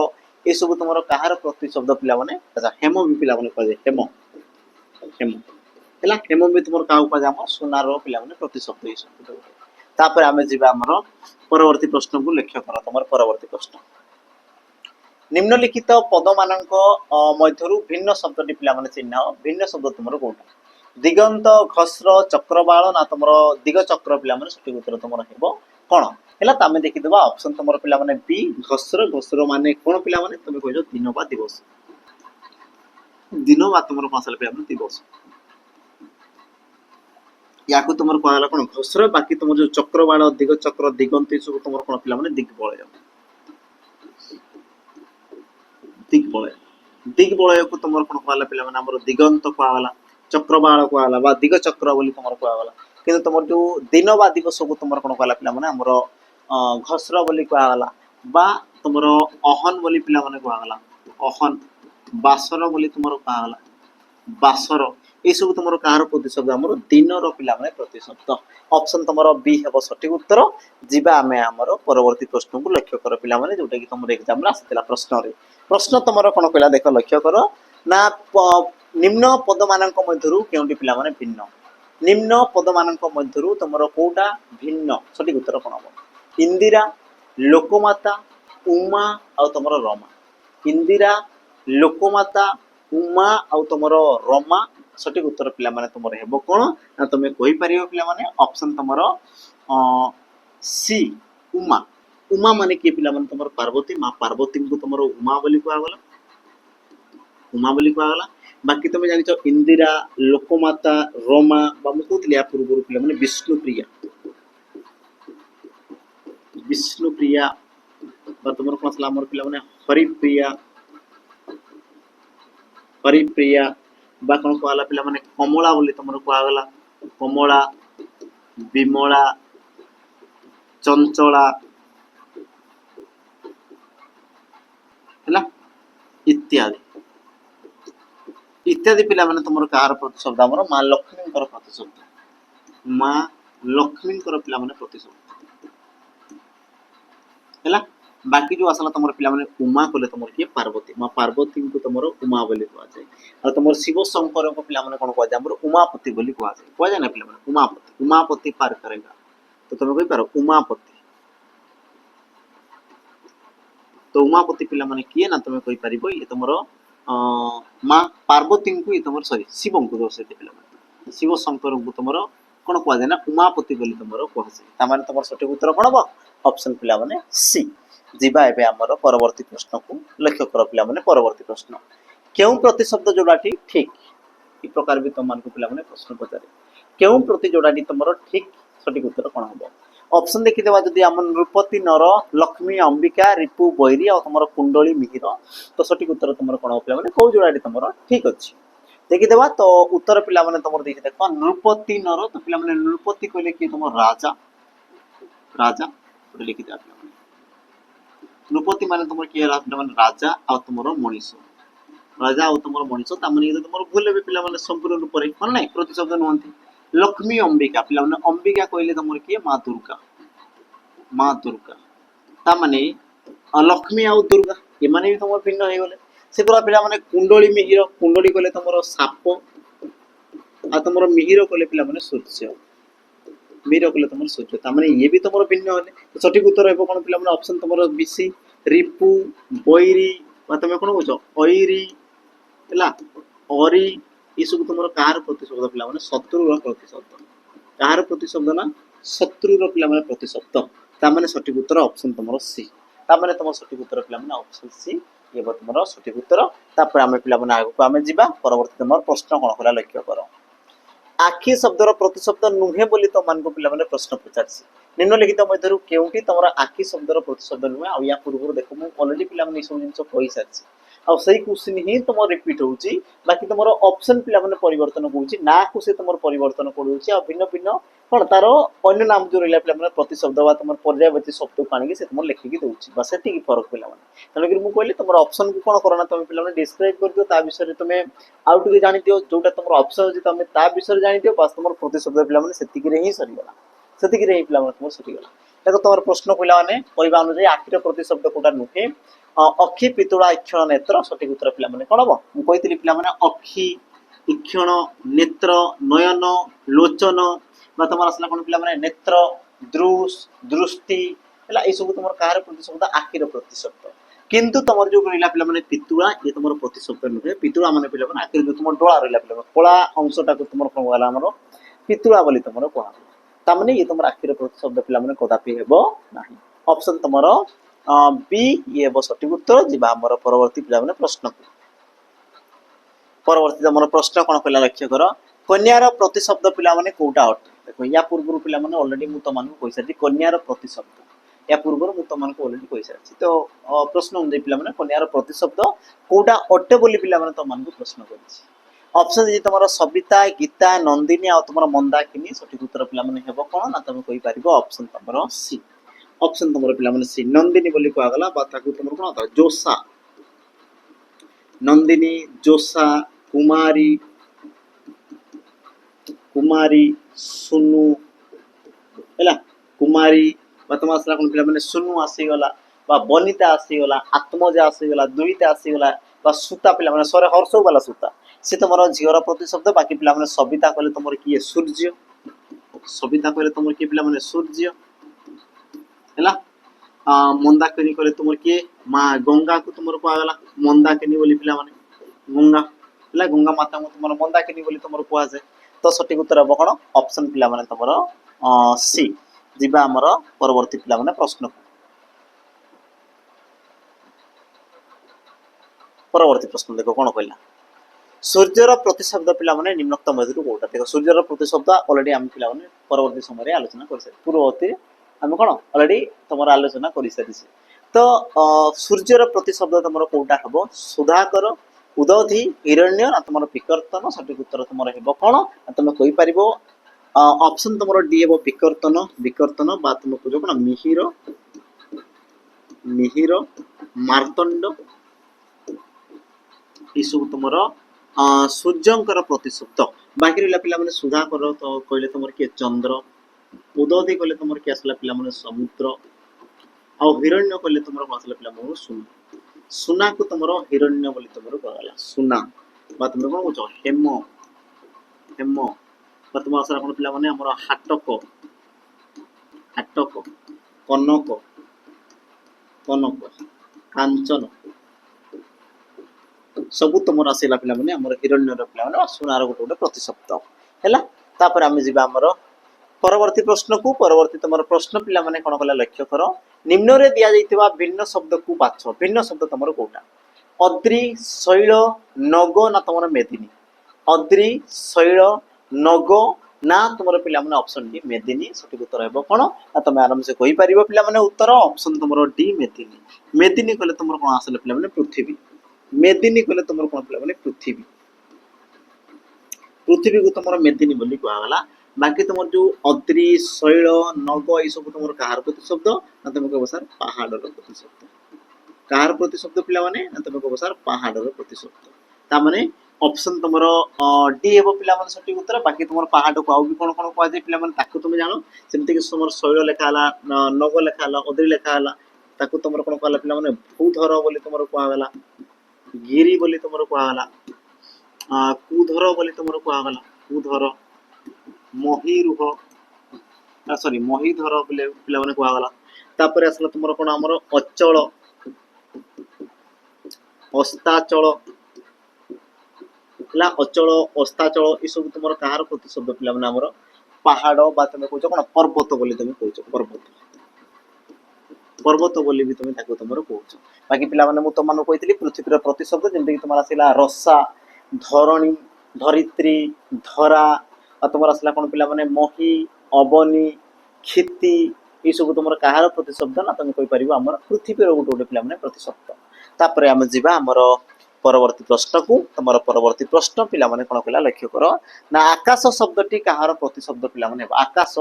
ए सब तुमर कहार प्रतिशब्द पिला माने अच्छा हेम भी पिला माने कहे हेम हेम ହେଲା ହେମ ବି ତୁମର କାହାକୁ କୁହାଯାଏ ଆମର ସୁନାର ପିଲାମାନେ ପ୍ରତିଶବ୍ଦ ଏଇ ଶବ୍ଦ ଗୋଟେ। ତାପରେ ଆମେ ଯିବା ଆମର ପରବର୍ତ୍ତୀ ପ୍ରଶ୍ନକୁ ଲକ୍ଷ୍ୟ କର ତମର ପରବର୍ତ୍ତୀ ପ୍ରଶ୍ନ ନିମ୍ନଲିଖିତ ପଦମାନଙ୍କ ମଧ୍ୟରୁ ଭିନ୍ନ ଶବ୍ଦଟି ପିଲାମାନେ ଚିହ୍ନାଅ ଭିନ୍ନ ଶବ୍ଦ ତୁମର କୋଉଟା ଦିଗନ୍ତ ଘସ୍ର ଚକ୍ରବାଳ ନା ତମର ଦିଗ ଚକ୍ର ପିଲାମାନେ ସଠିକ ଉତ୍ତର ତମର ହେବ କଣ ହେଲା ତ ଆମେ ଦେଖିଦେବା ଅପସନ ତମର ପିଲାମାନେ ବି ଘସ୍ର ଘସ୍ର ମାନେ କଣ ପିଲାମାନେ ତମେ କହିଛ ଦିନ ବା ଦିବସ ଦିନ ବା ତମର କଣ ପିଲାମାନେ ଦିବସ याकू तुम कहला कौन घसर बाकी तुम जो चक्र बाण दिग चक्र दिगंत सब तुम कौन पिला माने दिग बलय को तुम कौन कहला पिला माने हमर दिगंत कहला चक्र बाण कहला बा दिग चक्र बोली तुम कहला किंतु तुम जो दिन बा दिवस को तुम कौन कहला पिला माने हमर घसर बोली कहला बा तुमर अहन बोली पिला माने कहला अहन बासर बोली तुम कहला बासर ये सब तुम कहार प्रतिशब्द आम दिन पिला प्रतिशब्द ऑप्शन तुम बी हे सठिक उत्तर जीवा आम आमर परवर्ती प्रश्न को लक्ष्य कर पिला जोटा कि तुम एग्जाम आसाला प्रश्न प्रश्न तुम कौन कहला देख लक्ष्य कर ना निम्न पद मान के पिला भिन्न निम्न पद मान तुम कौटा भिन्न सठिक उत्तर कौन हम इंदिरा लोकमाता उमा आ तुम रमा इंदिरा लोकमाता उमा आ तुम रमा सठिक उत्तर पिला माने तुमर हेबो कोन ना तुम कहि परियो पिला माने ऑप्शन तुमर सी उमा उमा माने के पिला माने तुमर पार्वती मां पार्वती को तुमर उमा बोली कहगला बाकी तुम जानिछ इंदिरा लोकमाता रमा बा मु कहतली या पूर्व पिला माने विष्णुप्रिया बा तुमर कोन सला हमर पिला माने हरिप्रिया बा कौन कहला पिला माने कमला बोली तुम कहगला कमला विमला चंचला इत्यादि इत्यादि पिला माने तुम कहार प्रतिशब्द आमर माँ लक्ष्मी प्रतिशब्द माँ लक्ष्मी पिला माने प्रतिशब्द है बाकी जो आसला तुम पिला माने उमा कले तुम किए पार्वती माँ पार्वती को तुम उमा बोली कहुए और तुम शिव शंकर को पिला माने कौन कहुए उमापति बोली कहुए ना पिला माने उमापति पार करेगा तो तुम कहि पारो उमापति तो उमापति पिला माने किए ना तुम कहि परिबो ये तुम माँ पार्वती को ये तुम सॉरी शिव को दोष पिला माने शिव शंकर को तुम कौन कहुए ना उमापति बोली तुम कहुए माने तुम सठिक उत्तर कौन हम ऑप्शन पिला माने सी जीवा एबे हमर परवर्ती प्रश्न को लक्ष्य कर पिला माने परवर्ती प्रश्न केउ प्रतिशब्द जोड़ाटी ठीक ई प्रकार भी तुम को पिला माने प्रश्न पचारे केउ प्रति जोड़ाटी तुमरो ठीक सठिक उत्तर कोन हबो ऑप्शन देखि देबा जदी हम नृपति नर लक्ष्मी अंबिका रिपु बैरी और तुमरो कुंडली मिहिर तो सठिक उत्तर तुमरो कोन हो पिला माने को जोड़ाटी तुमरो ठीक अछि देखि देबा तो उत्तर पिला माने तुमरो देखि देखो नृपति नर तो पिला माने नृपति कहले कि तुम राजा राजा लिखि दे पिला नृपति माने तुम किए माने राजा आ तुमर मनीष राजा आ तुमर मनीष तामने तुमर भूल भी पिला माने संपूर्ण रूप रे मन नै प्रतिशब्द नहंती लक्ष्मी अंबिका पिला माने अंबिका कहले तुमर किए मां दुर्गा तामने लक्ष्मी आ दुर्गा ये माने भी तुमर भिन्न हे गेले से पूरा पिला माने कुंडली मिहिर कुंडली कहले तुमर साप आ तुमर मिहिर कहले पिला माने सूर्य मीर कहले तुम सूर्य तामने ये भी तुम भिन्न होले तो सठिक उत्तर हेबो कोन पिला माने ऑप्शन तुमर बिसी रिपु बैरी बा तुम कोन कहछो ओइरी हला ओरी ये सब तुमर कार प्रतिशब्द पिला माने शत्रुर प्रतिशब्द कार प्रतिशब्द ना शत्रुर पिला माने प्रतिशब्द तामने सठिक उत्तर ऑप्शन तुमर सी तामने तुम सठिक उत्तर पिला माने ऑप्शन सी ये तुमर सठिक उत्तर तापर आमे पिला माने आगु को आमे जिबा परवर्ती तुमर प्रश्न कोन होला लक्ष्य करो आखि शब्दर प्रतिशब्द नुहे बोली तुम मान को पिला माने प्रश्न पचारसी निम्नलिखित मध्यरु केउटी तुमर आखि शब्दर प्रतिशब्द नुहे आ या पूर्व देखो मु ऑलरेडी पिला माने सब जिंस कहि सारसी आ सही क्वेश्चन ही तुम रिपीट होउची बाकी तुमर ऑप्शन पिला माने परिवर्तन होउची ना को से तुमर परिवर्तन करूची आ भिन्न भिन्न कोन तारो अन्य नाम जो रहला पिला माने प्रतिशब्द बा तुमर पर्यायवाची शब्द काणी के से तुम लिखि के दोउची बस एति की फरक पिला माने तने कि मु कहली तुमर ऑप्शन को कोन करना तुम पिला माने डिस्क्राइब कर दियो ता विषय रे तुम आउट के जानि दियो जोटा तुमर ऑप्शन जे तुम ता विषय रे जानि दियो बस तुमर प्रतिशब्द पिला माने सेति की रे ही सरी गला सेति की रे ही पिला माने तुमर सरी गला देखो तुमर प्रश्न पिला माने कहबा अनुसार आखिर प्रतिशब्द कोटा नुहे अखि पितुड़ा इक्षण नेत्र सठिक उत्तर पिला माने कोन हो मु कहितली पिला माने अखि ଇକ୍ଷଣ ନେତ୍ର ନୟନ ଲୋଚନ ବା ତମର ଆସିଲା କ'ଣ ପିଲାମାନେ ନେତ୍ର ଦୃଷ୍ଟି ହେଲା ଏସବୁ ତମର କାହାର ପ୍ରତିଶବ୍ଦ ଆଖିର ପ୍ରତିଶବ୍ଦ କିନ୍ତୁ ତମର ଯୋଉ ରହିଲା ପିଲାମାନେ ପିତୁଳା ଇଏ ତମର ପ୍ରତିଶବ୍ଦ ନୁହେଁ ପିତୁଳା ମାନେ ପିଲାମାନେ ଆଖିର ଯୋଉ ତମର ଡୋଳା ରହିଲା ପିଲାମାନେ କଳା ଅଂଶଟାକୁ ତମର କ'ଣ ହେଲା ଆମର ପିତୁଳା ବୋଲି ତମର କୁହାଗଲା ତାମାନେ ଇଏ ତମର ଆଖିର ପ୍ରତିଶବ୍ଦ ପିଲାମାନେ କଦାପି ହେବ ନାହିଁ ଅପସନ ତମର বি ইয়ে হব সঠিক উত্তর যা আমার পরবর্তী পিলামানে প্রশ্নকু পরবর্তী আমার প্রশ্ন কোন কইলা লক্ষ্য কর কন্যার প্রতিশব্দ পিলামানে কোটা অটে দেখো ইয়া পূর্বরু পিলামানে অলরেডি মু তোমানকু কইসাছি কন্যার প্রতিশব্দ ইয়া পূর্বরু মু তোমানকু অলরেডি কইসাছি তো প্রশ্ন অনুযায়ী পিলামানে কন্যার প্রতিশব্দ কোটা অটে বলি পিলামানে তোমানকু প্রশ্ন করিছি অপশন যে তোমার সবিতা গীতা নন্দিনী আর তোমার মন্দাকিনী সঠিক উত্তর পিলামানে হেব কোন না তুমি কই পারিবো অপশন তোমার সি অপশন তোমার পিলামানে সি নন্দিনী বলি কুয়াগলা বা তাকু তোমার কোন হতা জোসা নন্দিনী জোসা কুমারী কুমারী সুনু ହେଲା କୁମାରୀ ବା ତମ ଆସିଲା କ'ଣ ପିଲାମାନେ ସୁନୁ ଆସିଗଲା ବା ବନିତା ଆସିଗଲା ଆତ୍ମଜା ଆସିଗଲା ଦୁଇତା ଆସିଗଲା ବା ସୂତା ପିଲାମାନେ ସରେ ହର୍ଷ ବାଲା ସୂତା ସେ ତମର ଝିଅର ପ୍ରତିଶବ୍ଦ ବାକି ପିଲାମାନେ ସବିତା କହିଲେ ତମର କିଏ ସୂର୍ଯ୍ୟ ସବିତା କହିଲେ ତମର କିଏ ପିଲାମାନେ ସୂର୍ଯ୍ୟ ହେଲା ମନ୍ଦାକିନୀ କହିଲେ ତୁମର କିଏ ମା ଗଙ୍ଗାକୁ ତୁମର କୁହାଗଲା ମନ୍ଦାକିନୀ ବୋଲି ପିଲାମାନେ ଗଙ୍ଗା ହେଲା ଗଙ୍ଗା ମାତାଙ୍କୁ ତୁମର ମନ୍ଦାକିନୀ ବୋଲି ତୁମର କୁହାଯାଏ ତ ସଠିକ ଉତ୍ତର ହେବ କ'ଣ ଅପସନ ପିଲାମାନେ ତୁମର ସି ଯିବା ଆମର ପରବର୍ତ୍ତୀ ପିଲାମାନେ ପ୍ରଶ୍ନକୁ ପରବର୍ତ୍ତୀ ପ୍ରଶ୍ନ ଦେଖ କ'ଣ କହିଲା ସୂର୍ଯ୍ୟର ପ୍ରତିଶବ୍ଦ ପିଲାମାନେ ନିମ୍ନୋକ୍ତ ମଧ୍ୟରୁ କୋଉଟା ଦେଖ ସୂର୍ଯ୍ୟର ପ୍ରତିଶବ୍ଦ ଅଲରେଡି ଆମେ ପିଲାମାନେ ପରବର୍ତ୍ତୀ ସମୟରେ ଆଲୋଚନା କରିସାରି ପୂର୍ବବର୍ତ୍ତୀ ଆମେ କ'ଣ ଅଲରେଡି ତମର ଆଲୋଚନା କରିସାରିଛେ ତ ସୂର୍ଯ୍ୟର ପ୍ରତିଶବ୍ଦ ତମର କୋଉଟା ହେବ ସୁଧାକର ଉଦଧି ହିରଣ୍ୟ ନା ତମର ବିକର୍ତ୍ତନ ସଠିକ ଉତ୍ତର ତମର ହେବ କ'ଣ ତମେ କହିପାରିବ ଅପସନ ତମର ଡି ହେବ ବିକର୍ତ୍ତନ ବା ତମେ କହୁଛ କ'ଣ ମିହିର ମାର୍ତ୍ତଣ୍ଡ ଏସବୁ ତମର ସୂର୍ଯ୍ୟଙ୍କର ପ୍ରତିଶବ୍ଦ ବାକି ରହିଲା ପିଲାମାନେ ସୁଧାକର ତ କହିଲେ ତମର କିଏ ଚନ୍ଦ୍ର ଉଦଧି କହିଲେ ତମର କିଏ ଆସିଲା ପିଲାମାନେ ସମୁଦ୍ର ଆଉ ହିରଣ୍ୟ କହିଲେ ତମର କ'ଣ ଆସିଲା ପିଲାମାନଙ୍କୁ ସୁନା ସୁନାକୁ ତମର ହିରଣ୍ୟ ବୋଲି ତମର କୁହାଗଲା ସୁନା ବା ତମେ କ'ଣ କହୁଛ ହେମ ବା ତମ ଆସିଲା କ'ଣ ପିଲାମାନେ ଆମର ହାଟକ କନକ କାଞ୍ଚନ ସବୁ ତମର ଆସିଲା ପିଲାମାନେ ଆମର ହିରଣ୍ୟର ପିଲାମାନେ ସୁନାର ଗୋଟେ ଗୋଟେ ପ୍ରତିଶବ୍ଦ ହେଲା ତାପରେ ଆମେ ଯିବା ଆମର ପରବର୍ତ୍ତୀ ପ୍ରଶ୍ନକୁ ପରବର୍ତ୍ତୀ ତମର ପ୍ରଶ୍ନ ପିଲାମାନେ କ'ଣ କଲା ଲକ୍ଷ୍ୟ କର ନିମ୍ନରେ ଦିଆଯାଇଥିବା ଭିନ୍ନ ଶବ୍ଦକୁ ବାଛ ଭିନ୍ନ ଶବ୍ଦ ତମର କୋଉଟା ଅଦ୍ରି ଶୈଳ ନଗ ନା ତମର ମେଦିନୀ ଅଦ୍ରି ଶୈଳ ନଗ ନା ତମର ପିଲାମାନେ ଅପସନ ଡି ମେଦିନୀ ସଠିକ ଉତ୍ତର ହେବ କ'ଣ ନା ତମେ ଆରାମସେ କହିପାରିବ ପିଲାମାନେ ଉତ୍ତର ଅପସନ ତମର ଡି ମେଦିନୀ କହିଲେ ତମର କ'ଣ ଆସିଲା ପିଲାମାନେ ପୃଥିବୀ ମେଦିନୀ କହିଲେ ତମର କ'ଣ ପିଲାମାନେ ପୃଥିବୀକୁ ତମର ମେଦିନୀ ବୋଲି କୁହାଗଲା ବାକି ତମର ଯୋଉ ଅଦ୍ରି ଶୈଳ ନଗ ଏଇ ସବୁ ତମର କାହାର ପ୍ରତିଶବ୍ଦ ନା ତମେ କହିବ ସାର୍ ପାହାଡର ପ୍ରତିଶବ୍ଦ କାହାର ପ୍ରତିଶବ୍ଦ ପିଲାମାନେ ନା ତମେ କହିବ ସାର୍ ପାହାଡର ପ୍ରତିଶବ୍ଦ ତାମାନେ ଅପସନ ତମର ଡି ହେବ ପିଲାମାନେ ସଠିକ ଉତ୍ତର ବାକି ତମର ପାହାଡକୁ ଆଉ ବି କ'ଣ କ'ଣ କୁହାଯାଏ ପିଲାମାନେ ତାକୁ ତମେ ଜାଣ ଯେମିତିକି ତମର ଶୈଳ ଲେଖା ହେଲା ନଗ ଲେଖା ହେଲା ଅଦ୍ରି ଲେଖା ହେଲା ତାକୁ ତମର କ'ଣ କୁହାଗଲା ପିଲାମାନେ ଭୂଧର ବୋଲି ତମର କୁହାଗଲା ଗିରି ବୋଲି ତମର କୁହାଗଲା କୁଧର ବୋଲି ତମର କୁହାଗଲା କୁଧର ମହିରୁହ ମହିଧର ବୋଲି ପିଲାମାନେ କୁହାଗଲା ତାପରେ ଆସିଲା ତମର କ'ଣ ଆମର ଅଚଳ ଅସ୍ତାଚଳ ହେଲା ଅଚଳ ଅସ୍ତାଚଳ ଏସବୁ ତମର କାହାର ପ୍ରତିଶବ୍ଦ ପିଲାମାନେ ଆମର ପାହାଡ ବା ତମେ କହୁଛ କ'ଣ ପର୍ବତ ବୋଲି ତମେ କହୁଛ ପର୍ବତ ବୋଲି ବି ତମେ ତାକୁ ତମର କହୁଛ ବାକି ପିଲାମାନେ ମୁଁ ତମମାନଙ୍କୁ କହିଥିଲି ପୃଥିବୀର ପ୍ରତିଶବ୍ଦ ଯେମିତିକି ତମର ଆସିଲା ରସା ଧରଣୀ ଧରିତ୍ରୀ ଧରା ଆଉ ତମର ଆସିଲା କ'ଣ ପିଲାମାନେ ମହି ଅବନୀ କ୍ଷିତି ଏସବୁ ତମର କାହାର ପ୍ରତିଶବ୍ଦ ନା ତମେ କହିପାରିବ ଆମର ପୃଥିବୀର ଗୋଟେ ଗୋଟେ ପିଲାମାନେ ପ୍ରତିଶବ୍ଦ ତାପରେ ଆମେ ଯିବା ଆମର ପରବର୍ତ୍ତୀ ପ୍ରଶ୍ନକୁ ତମର ପରବର୍ତ୍ତୀ ପ୍ରଶ୍ନ ପିଲାମାନେ କ'ଣ କହିଲା ଲକ୍ଷ୍ୟ କର ନା ଆକାଶ ଶବ୍ଦଟି କାହାର ପ୍ରତିଶବ୍ଦ ପିଲାମାନେ ହେବ ଆକାଶ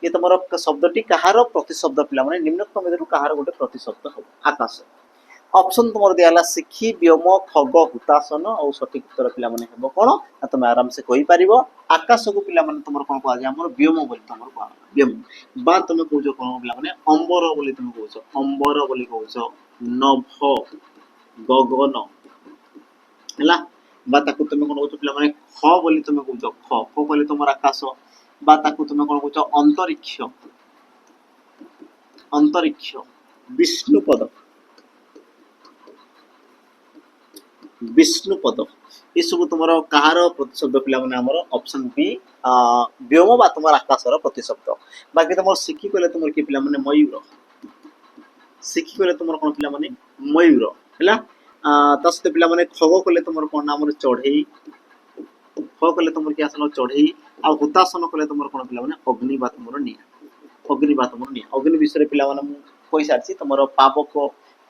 ये तुम शब्दटी कहार प्रतिशब्द पिलाने निम्नोक्त मध्य कहार गोटे प्रतिशब्द हम आकाश ऑप्शन तुम दिया शिखी व्योम खग हुतासन और सठिक उत्तर पिलाने हम कौन तुम आराम से कही पार आकाश को पिलाने तुम कौन कह व्योम बोली तुम कह व्योम बा तुम कौच कौन पिलाने अंबर बोली तुम कौच अंबर बोली कौच नभ गगन है বা ତାକୁ ତୁମେ କ'ଣ କହୁଛ ପିଲାମାନେ ଖ ବୋଲି ତୁମେ କହୁଛ ଖ ଖ କହିଲେ ତୁମର ଆକାଶ বা ତାକୁ ତୁମେ କ'ଣ କହୁଛ ଅନ୍ତରୀକ୍ଷ ଅନ୍ତରୀକ୍ଷ ବିଷ୍ଣୁପଦ ବିଷ୍ଣୁପଦ ଏସବୁ ତୁମର କାହାର ପ୍ରତିଶବ୍ଦ ପିଲାମାନେ ଆମର ଅପସନ ବି ବ୍ଯୋମ ବା ତୁମର ଆକାଶର ପ୍ରତିଶବ୍ଦ ବାକି ତୁମର ଶିଖି କହିଲେ ତୁମର କି ପିଲାମାନେ ମୟୂର ଶିଖି କହିଲେ ତୁମର କ'ଣ ପିଲାମାନେ ମୟୂର ହେଲା ତା ସହିତ ପିଲାମାନେ ଖଗ କଲେ ତୁମର କ'ଣ ନା ଆମର ଚଢ଼େଇ ଖ କଲେ ତୁମର କି ଆସିଲା ଚଢ଼େଇ ଆଉ ହୁତାସନ କଲେ ତୁମର କ'ଣ ପିଲାମାନେ ଅଗ୍ନି ବା ତୁମର ନିଆଁ ଅଗ୍ନି ବା ତୁମର ନିଆଁ ଅଗ୍ନି ବିଷୟରେ ପିଲାମାନେ ମୁଁ କହିସାରିଛି ତୁମର ପାବକ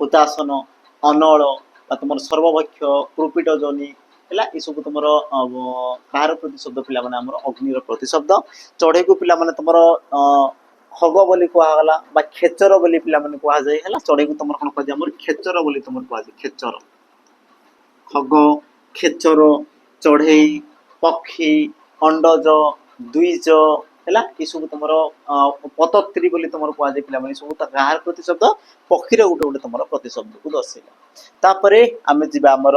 ହୁତାସନ ଅନଳ ବା ତୁମର ସର୍ବଭକ୍ଷ କୃପିଟ ଯୋନି ହେଲା ଏସବୁ ତୁମର କାହାର ପ୍ରତିଶବ୍ଦ ପିଲାମାନେ ଆମର ଅଗ୍ନିର ପ୍ରତିଶବ୍ଦ ଚଢ଼େଇକୁ ପିଲାମାନେ ତୁମର ଖଗ ବୋଲି କୁହାଗଲା ବା ଖେଚର ବୋଲି ପିଲାମାନେ କୁହାଯାଏ ହେଲା ଚଢ଼େଇକୁ ତୁମର କ'ଣ କୁହାଯାଏ ଆମର ଖେଚର ବୋଲି ତୁମର କୁହାଯାଏ ଖେଚର ଖଗ ଖେଚର ଚଢ଼େଇ ପକ୍ଷୀ ଅଣ୍ଡଜ ଦ୍ୱିଜ ହେଲା ଏସବୁ ତୁମର ପତତ୍ରୀ ବୋଲି ତୁମର କୁହାଯାଏ ପିଲାମାନେ ସବୁ କାହାର ପ୍ରତିଶବ୍ଦ ପକ୍ଷୀର ଗୋଟେ ଗୋଟେ ତୁମର ପ୍ରତିଶବ୍ଦକୁ ଦର୍ଶାଇଲା ତାପରେ ଆମେ ଯିବା ଆମର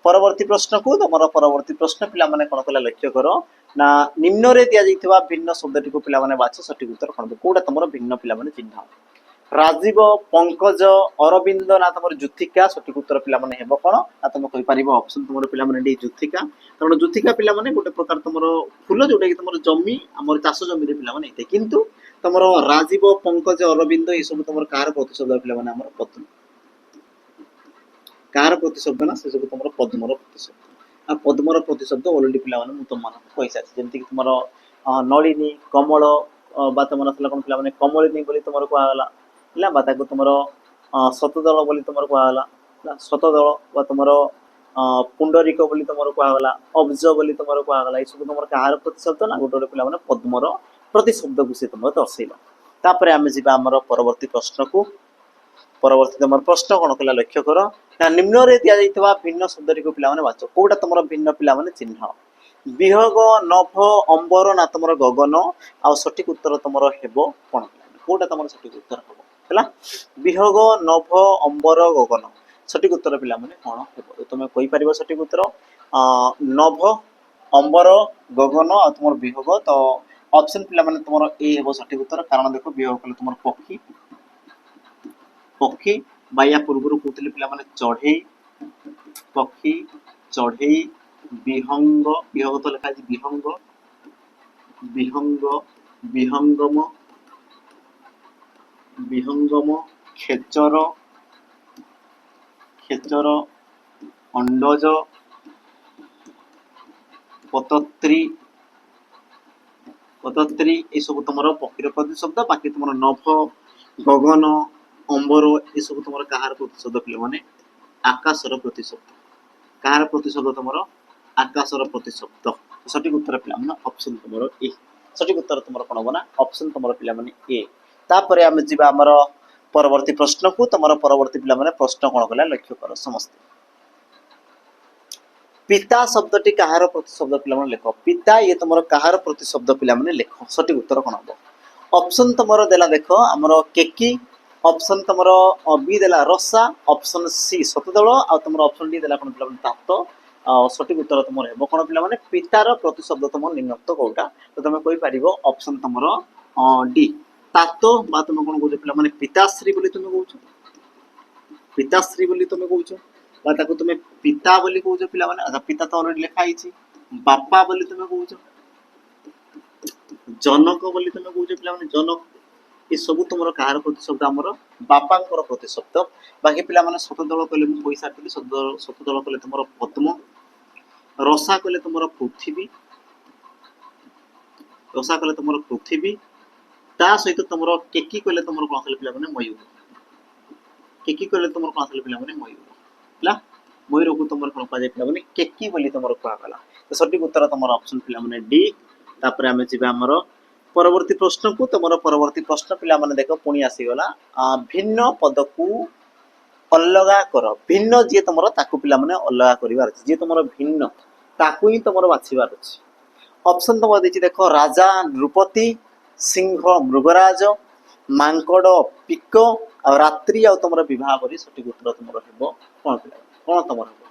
ପରବର୍ତ୍ତୀ ପ୍ରଶ୍ନକୁ ତୁମର ପରବର୍ତ୍ତୀ ପ୍ରଶ୍ନ ପିଲାମାନେ କ'ଣ କଲା ଲକ୍ଷ୍ୟ କର ନା ନିମ୍ନରେ ଦିଆଯାଇଥିବା ଭିନ୍ନ ଶବ୍ଦଟିକୁ ପିଲାମାନେ ବାଛ ସଠିକ ଉତ୍ତର କ'ଣ କୋଉଟା ତୁମର ଭିନ୍ନ ପିଲାମାନେ ଚିହ୍ନ ରାଜୀବ ପଙ୍କଜ ଅରବିନ୍ଦ ନା ତୁମର ଯୁଥିକା ସଠିକ ଉତ୍ତର ପିଲାମାନେ ହେବ କ'ଣ ନା ତୁମେ କହିପାରିବ ଅପସନ ତୁମର ପିଲାମାନେ ଏଠି ଯୁଥିକା କାରଣ ଯୁଥିକା ପିଲାମାନେ ଗୋଟେ ପ୍ରକାର ତୁମର ଫୁଲ ଯୋଉଟାକି ତୁମର ଜମି ଆମର ଚାଷ ଜମିରେ ପିଲାମାନେ ହେଇଥାଏ କିନ୍ତୁ ତୁମର ରାଜୀବ ପଙ୍କଜ ଅରବିନ୍ଦ ଏସବୁ ତୁମର କାହାର ପ୍ରତିଶବ୍ଦ ପିଲାମାନେ ଆମର ପଦ୍ମ କାହାର ପ୍ରତିଶବ୍ଦ ନା ସେସବୁ ତୁମର ପଦ୍ମର ପ୍ରତିଶବ୍ଦ ଆଉ ପଦ୍ମର ପ୍ରତିଶବ୍ଦ ଅଲରେଡି ପିଲାମାନେ ମୁଁ ତୁମମାନଙ୍କୁ କହିସାରିଛି ଯେମିତିକି ତୁମର ନଳିନୀ କମଳ ବା ତୁମର ଆସିଲା କ'ଣ ପିଲାମାନେ କମଳିନୀ ବୋଲି ତୁମର କୁହାଗଲା ହେଲା ବା ତାକୁ ତୁମର ଶତଦଳ ବୋଲି ତୁମର କୁହାଗଲା ଶତଦଳ ବା ତୁମର ପୁଣ୍ଡରିକ ବୋଲି ତୁମର କୁହାଗଲା ଅବ୍ଜ ବୋଲି ତୁମର କୁହାଗଲା ଏସବୁ ତୁମର କାହାର ପ୍ରତିଶବ୍ଦ ନା ଗୋଟେ ଗୋଟେ ପିଲାମାନେ ପଦ୍ମର ପ୍ରତିଶବ୍ଦକୁ ସେ ତୁମର ଦର୍ଶାଇଲା ତାପରେ ଆମେ ଯିବା ଆମର ପରବର୍ତ୍ତୀ ପ୍ରଶ୍ନକୁ ପରବର୍ତ୍ତୀ ତୁମର ପ୍ରଶ୍ନ କ'ଣ କଲା ଲକ୍ଷ୍ୟ କର ନା ନିମ୍ନରେ ଦିଆଯାଇଥିବା ଭିନ୍ନ ଶବ୍ଦଟିକୁ ପିଲାମାନେ ବାଛ କୋଉଟା ତୁମର ଭିନ୍ନ ପିଲାମାନେ ଚିହ୍ନ ବିହଗ ନଭ ଅମ୍ବର ନା ତୁମର ଗଗନ ଆଉ ସଠିକ ଉତ୍ତର ତୁମର ହେବ କ'ଣ କୋଉଟା ତୁମର ସଠିକ ଉତ୍ତର ହେବ ହେଲା ବିହଗ ନଭ ଅମ୍ବର ଗଗନ ସଠିକ ଉତ୍ତର ପିଲାମାନେ କ'ଣ ହେବ ତୁମେ କହିପାରିବ ସଠିକ ଉତ୍ତର ନଭ ଅମ୍ବର ଗଗନ ଆଉ ତୁମର ବିହଗ ତ ଅପସନ ପିଲାମାନେ ତୁମର ଏ ହେବ ସଠିକ ଉତ୍ତର କାରଣ ଦେଖ ବିହଗ କଲେ ତୁମର ପକ୍ଷୀ ପକ୍ଷୀ ବା ୟା ପୂର୍ବରୁ କହୁଥିଲେ ପିଲାମାନେ ଚଢ଼େଇ ପକ୍ଷୀ ଚଢ଼େଇ ବିହଙ୍ଗ ବିହଗ ତ ଲେଖା ଅଛି ବିହଙ୍ଗ ବିହଙ୍ଗ ବିହଙ୍ଗମ ବିହଙ୍ଗମ ଖେଚର ଖେଚର ଅଣ୍ଡଜ ପତତ୍ରୀ ପତତ୍ରୀ ଏସବୁ ତୁମର ପକ୍ଷୀର ପ୍ରତିଶବ୍ଦ ବାକି ତୁମର ନଭ ଗଗନ ଅମ୍ବର ଏସବୁ ତୁମର କାହାର ପ୍ରତିଶବ୍ଦ ପିଲାମାନେ ଆକାଶର ପ୍ରତିଶବ୍ଦ କାହାର ପ୍ରତିଶବ୍ଦ ତୁମର ଆକାଶର ପ୍ରତିଶବ୍ଦ ସଠିକ ଉତ୍ତର ପିଲାମାନେ ଅପସନ ତୁମର ଏ ସଠିକ ଉତ୍ତର ତୁମର କ'ଣ ହବ ନା ଅପସନ ତୁମର ପିଲାମାନେ ଏ ତାପରେ ଆମେ ଯିବା ଆମର ପରବର୍ତ୍ତୀ ପ୍ରଶ୍ନକୁ ତୁମର ପରବର୍ତ୍ତୀ ପିଲାମାନେ ପ୍ରଶ୍ନ କ'ଣ କଲା ଲକ୍ଷ୍ୟ କର ସମସ୍ତେ ପିତା ଶବ୍ଦଟି କାହାର ପ୍ରତିଶବ୍ଦ ପିଲାମାନେ ଲେଖ ପିତା ଇଏ ତୁମର କାହାର ପ୍ରତିଶବ୍ଦ ପିଲାମାନେ ଲେଖ ସଠିକ ଉତ୍ତର କ'ଣ ହବ ଅପସନ ତୁମର ଦେଲା ଦେଖ ଆମର କେକି ଅପସନ ତୁମର ବି ଦେଲା ରସା ଅପସନ ସି ଶତଦଳ ଆଉ ତୁମର ଅପସନ ଡି ଦେଲା କ'ଣ ପିଲାମାନେ ତାତ ସଠିକ ଉତ୍ତର ତୁମର ହେବ କ'ଣ ପିଲାମାନେ ପିତାର ପ୍ରତିଶବ୍ଦ ତୁମର ନିମ୍ନୋକ୍ତ କୋଉଟା ତ ତୁମେ କହିପାରିବ ଅପସନ ତୁମର ଡି ତାତ ବା ତୁମେ କ'ଣ କହୁଛ ପିଲାମାନେ ପିତାଶ୍ରୀ ବୋଲି ତୁମେ କହୁଛ ପିତାଶ୍ରୀ ବୋଲି ତୁମେ କହୁଛ ବା ତାକୁ ତୁମେ ପିତା ବୋଲି କହୁଛ ପିଲାମାନେ ଆଚ୍ଛା ପିତା ତ ଅଲରେଡି ଲେଖା ହେଇଛି ବାପା ବୋଲି ତୁମେ କହୁଛ ଜନକ ବୋଲି ତୁମେ କହୁଛ ପିଲାମାନେ ଜନକ ଏସବୁ ତୁମର କାହାର ପ୍ରତିଶବ୍ଦ ଆମର ବାପାଙ୍କର ପ୍ରତିଶବ୍ଦ ବାକି ପିଲାମାନେ ଶତଦଳ କହିଲେ ମୁଁ କହିସାରିଥିଲି ଶତଦଳ କହିଲେ ତୁମର ପଦ୍ମ ରସା କହିଲେ ତୁମର ପୃଥିବୀ ରସା କହିଲେ ତୁମର ପୃଥିବୀ ତା ସହିତ ତୁମର କେକି କହିଲେ ତୁମର କ'ଣ ଆସିଲେ ପିଲାମାନେ ମୟୂର କେକି କହିଲେ ତୁମର କ'ଣ ଆସିଲେ ପିଲାମାନେ ମୟୂର ହେଲା ମୟୂରକୁ ତୁମର କ'ଣ କୁହାଯାଏ ପିଲାମାନେ କେକି ବୋଲି ତୁମର କୁହାଗଲା ତ ସଠିକ ଉତ୍ତର ତୁମର ଅପସନ ପିଲାମାନେ ଡି ତାପରେ ଆମେ ଯିବା ଆମର ପରବର୍ତ୍ତୀ ପ୍ରଶ୍ନକୁ ତୁମର ପରବର୍ତ୍ତୀ ପ୍ରଶ୍ନ ପିଲାମାନେ ଦେଖ ପୁଣି ଆସିଗଲା ଭିନ୍ନ ପଦକୁ ଅଲଗା କର ଭିନ୍ନ ଯିଏ ତୁମର ତାକୁ ପିଲାମାନେ ଅଲଗା କରିବାର ଅଛି ଯିଏ ତୁମର ଭିନ୍ନ ତାକୁ ହିଁ ତୁମର ବାଛିବାର ଅଛି ଅପସନ ତୁମର ଦେଇଛି ଦେଖ ରାଜା ନୃପତି ସିଂହ ମୃଗରାଜ ମାଙ୍କଡ଼ ପିକ ଆଉ ରାତ୍ରି ଆଉ ତୁମର ବିବାହ କରି ସଠିକ ଉତ୍ତର ତୁମର ହେବ କ'ଣ ପିଲା କ'ଣ ତୁମର ହେବ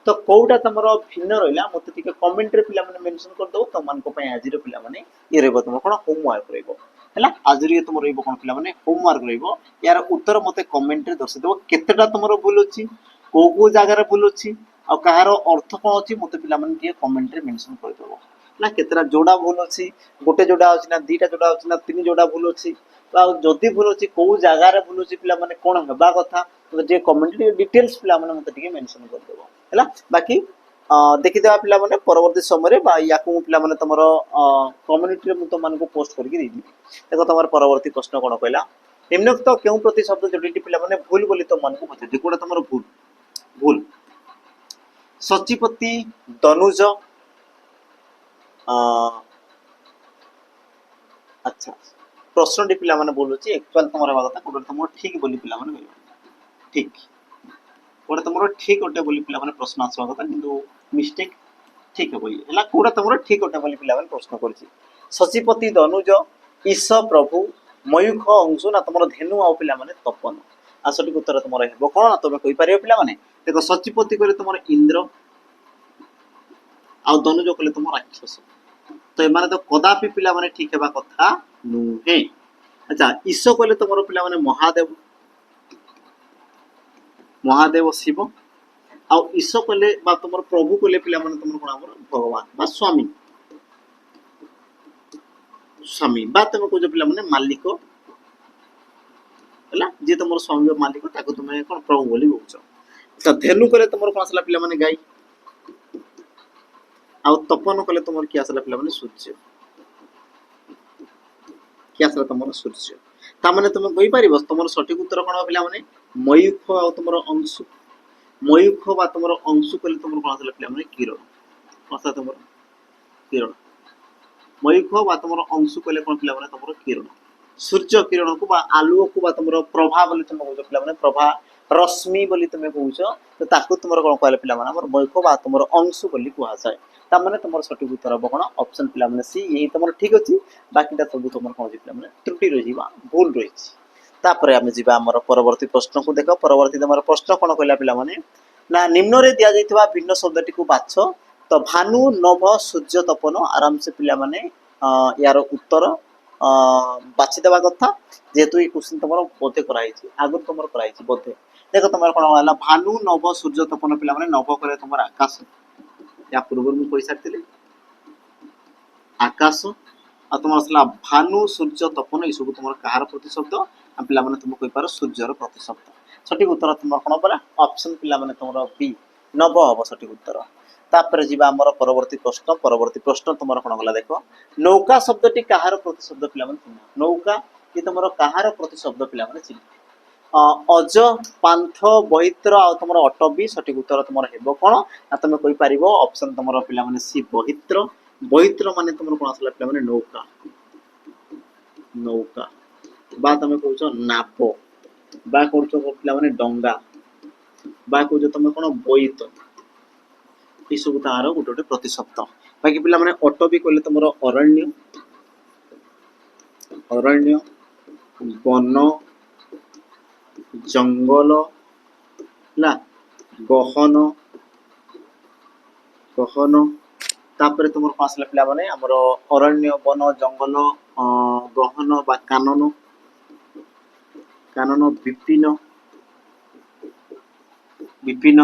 तो कोटा तुम भिन्न रहा मत कमेंट रे पिला माने मेंशन कर दो तुम मान को पय आज पिला माने ये रहबो तुम कोन होमवर्क रहबो हैला आज ये तुम रहबो कोन पिला माने होमवर्क रहबो यार उत्तर मते कमेंट रे दर्शाइ देबो केतेटा तुमरो भूल अछि को जगह रे भूल अछि आ कहार अर्थ कोन अछि मते पिला माने के कमेंट रे मेंशन कर देबो ना केतेटा जोड़ा भूल अछि गोटे जोड़ा अछि ना दीटा जोड़ा अछि ना तीन जोड़ा भूल अछि तो जदि भूल अछि को जगह रे भूल अछि पिला माने कोन हेबा कथा तो जे कमेंट डिटेल्स पिला माने मते टिके मेंशन कर देबो हैला बाकी देखिदेवा पिला माने परवर्ती समय रे बा याकू पिला माने तमरो कम्युनिटी रे मु तो मान को पोस्ट करके देबी देखो तमर परवर्ती प्रश्न कोन कहला निम्नलिखित केउ प्रति शब्द जोड़ीटी पिला माने भूल बोली तो मान को बते कोडा तमरो भूल भूल सचिपति दनुज अच्छा प्रश्नटी पिला माने बोलुची एक्चुअल तमर बात कोडा तमरो ठीक बोली पिला माने कहबो ठीक कोडा तमरो ठीक ओटे बोली पिला माने प्रश्न आसवा कथा किंतु मिस्टेक ठीक है बोली हला कोडा तमरो ठीक ओटे बोली पिला माने प्रश्न करछि सचिपति दनुज ईश प्रभु मयूख अंशु ना तमरो धेनु आ पिला माने तपन आ सटिक उत्तर तमरो हेबो कोन तमे कहि पारियो पिला माने देखो सचिपति करे तमरो इंद्र आ दनुज कले तमरो राक्षस तो एमाने तो कदापि पिला माने ठीक हेबा कथा नुहे अच्छा ईश कले तमरो पिला माने महादेव महादेव शिव आ ईश कले बा तमरो प्रभु कले पिला माने तमरो कोन हमर भगवान बा स्वामी स्वामी बा तमे को जो पिला माने मालिक हला जे तमरो स्वामी मालिक ताको तमे कोन प्रभु बोली बोलछ अच्छा धेनु कले तमरो कोन असला पिला माने गाय आ तपन कले तमरो की असला पिला माने सूर्य की असला तमरो सूर्य ता माने तमे कहि पारिबो तमरो सठिक उत्तर कोन पिला माने मयूख आ तमरो अंशु मयूख बा तमरो अंशु कले तमरो कोन असला पिला माने किरण असला तमरो किरण मयूख बा तमरो अंशु कले कोन पिला माने तमरो किरण सूर्य किरण को बा आलुओ को बा तमरो प्रभा बोली तुम कहू पिला माने प्रभा रश्मि बोली तुम कहूछ तो ताकू तुमरो कोन कहले पिला माने हमर मयूख बा तमरो अंशु बोली कुहा जाय ता माने तमरो सठिक उत्तर हो कोन ऑप्शन पिला माने सी यही तमरो ठीक अछि बाकीटा सब तुमरो कोन पिला माने त्रुटि रहि जिबा भूल रहि छि तापरे हम जिबा हमर परवर्ती प्रश्न को देखो परवर्ती तमरो प्रश्न कोन कहला पिला माने ना निम्न रे दिया जाइतबा भिन्न शब्दटी को बाछ तो भानु नभ सूर्य तपन आराम से पिला माने यार उत्तर बाछि देवा कथा जेतु ई क्वेश्चन तमरो बोधे कराई छि आगु तमरो कराई छि बोधे देखो तमरो कोन वाला भानु नभ सूर्य तपन पिला माने नभ करे तमरो आकाश या पूर्व मु कहि सारतिले आकाश आ तमरो असला भानु सूर्य तपन ई सब तमरो कहार प्रति शब्द आ पिला माने तुम कहि पारो सूर्यर प्रति शब्द सठिक उत्तर तमरो कोन परा ऑप्शन पिला माने तमरो बी नभ हबो सठिक उत्तर तापर जीवा हमर परवर्ती प्रश्न तुमर कोन गला देखो नौका शब्दटी कहार प्रति शब्द पिला माने नौका कि तुमर कहार प्रति शब्द पिला माने चिन्ह अज पांथ बहित्र आ तुमर अटबी सठिक उत्तर तुमर हेबो कोन आ तुम कहि पारिबो ऑप्शन तुमर पिला माने सी बहित्र बहित्र माने तुमर कोन असला पिला माने नौका नौका बा तुम कहउछ नापो बा कहउछ पिला माने डंगा बा कहउछ तुम कोन बोईत ई सब तार गोटे गोटे प्रतिशब्द बाकी पिला माने ऑटो भी कहले तुमरो अरण्य अरण्य वन जंगल ना गहन गहन तापर तुमर पासला पिला माने हमरो अरण्य वन जंगल गहन बा कानन कानन विपिन विपिन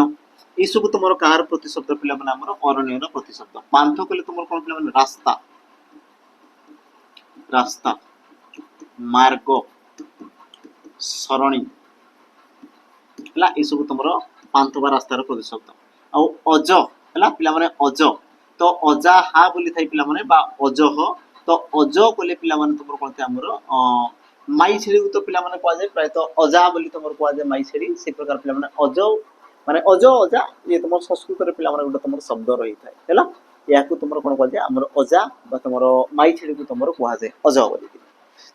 ई सब तुमर कहार प्रति शब्द पिला माने हमर अरण्य रो प्रति शब्द पांथ कले तुमर कोन पिला माने रास्ता रास्ता मार्ग सरणी हला ई सब तुमर पांथ बा रास्ता रो प्रति शब्द आ अज हला पिला माने अज तो अजा हा बोली थाई पिला माने बा अजह तो अज कले पिला माने तुमर कोन हमर माई छेड़ी तो पिला माने कोआ जाय प्राय तो अजा बोली तुमर कोआ जाय माई छेड़ी से प्रकार पिला माने अज माने अजो अजा ये तुम संस्कृत रे पिला माने गोटे तुम शब्द रही थाए हैला या को तुम कोन कहल जाय हमर अजा बा तुमर माई छेड़ी को तुमर कोहा जाय अजो बोली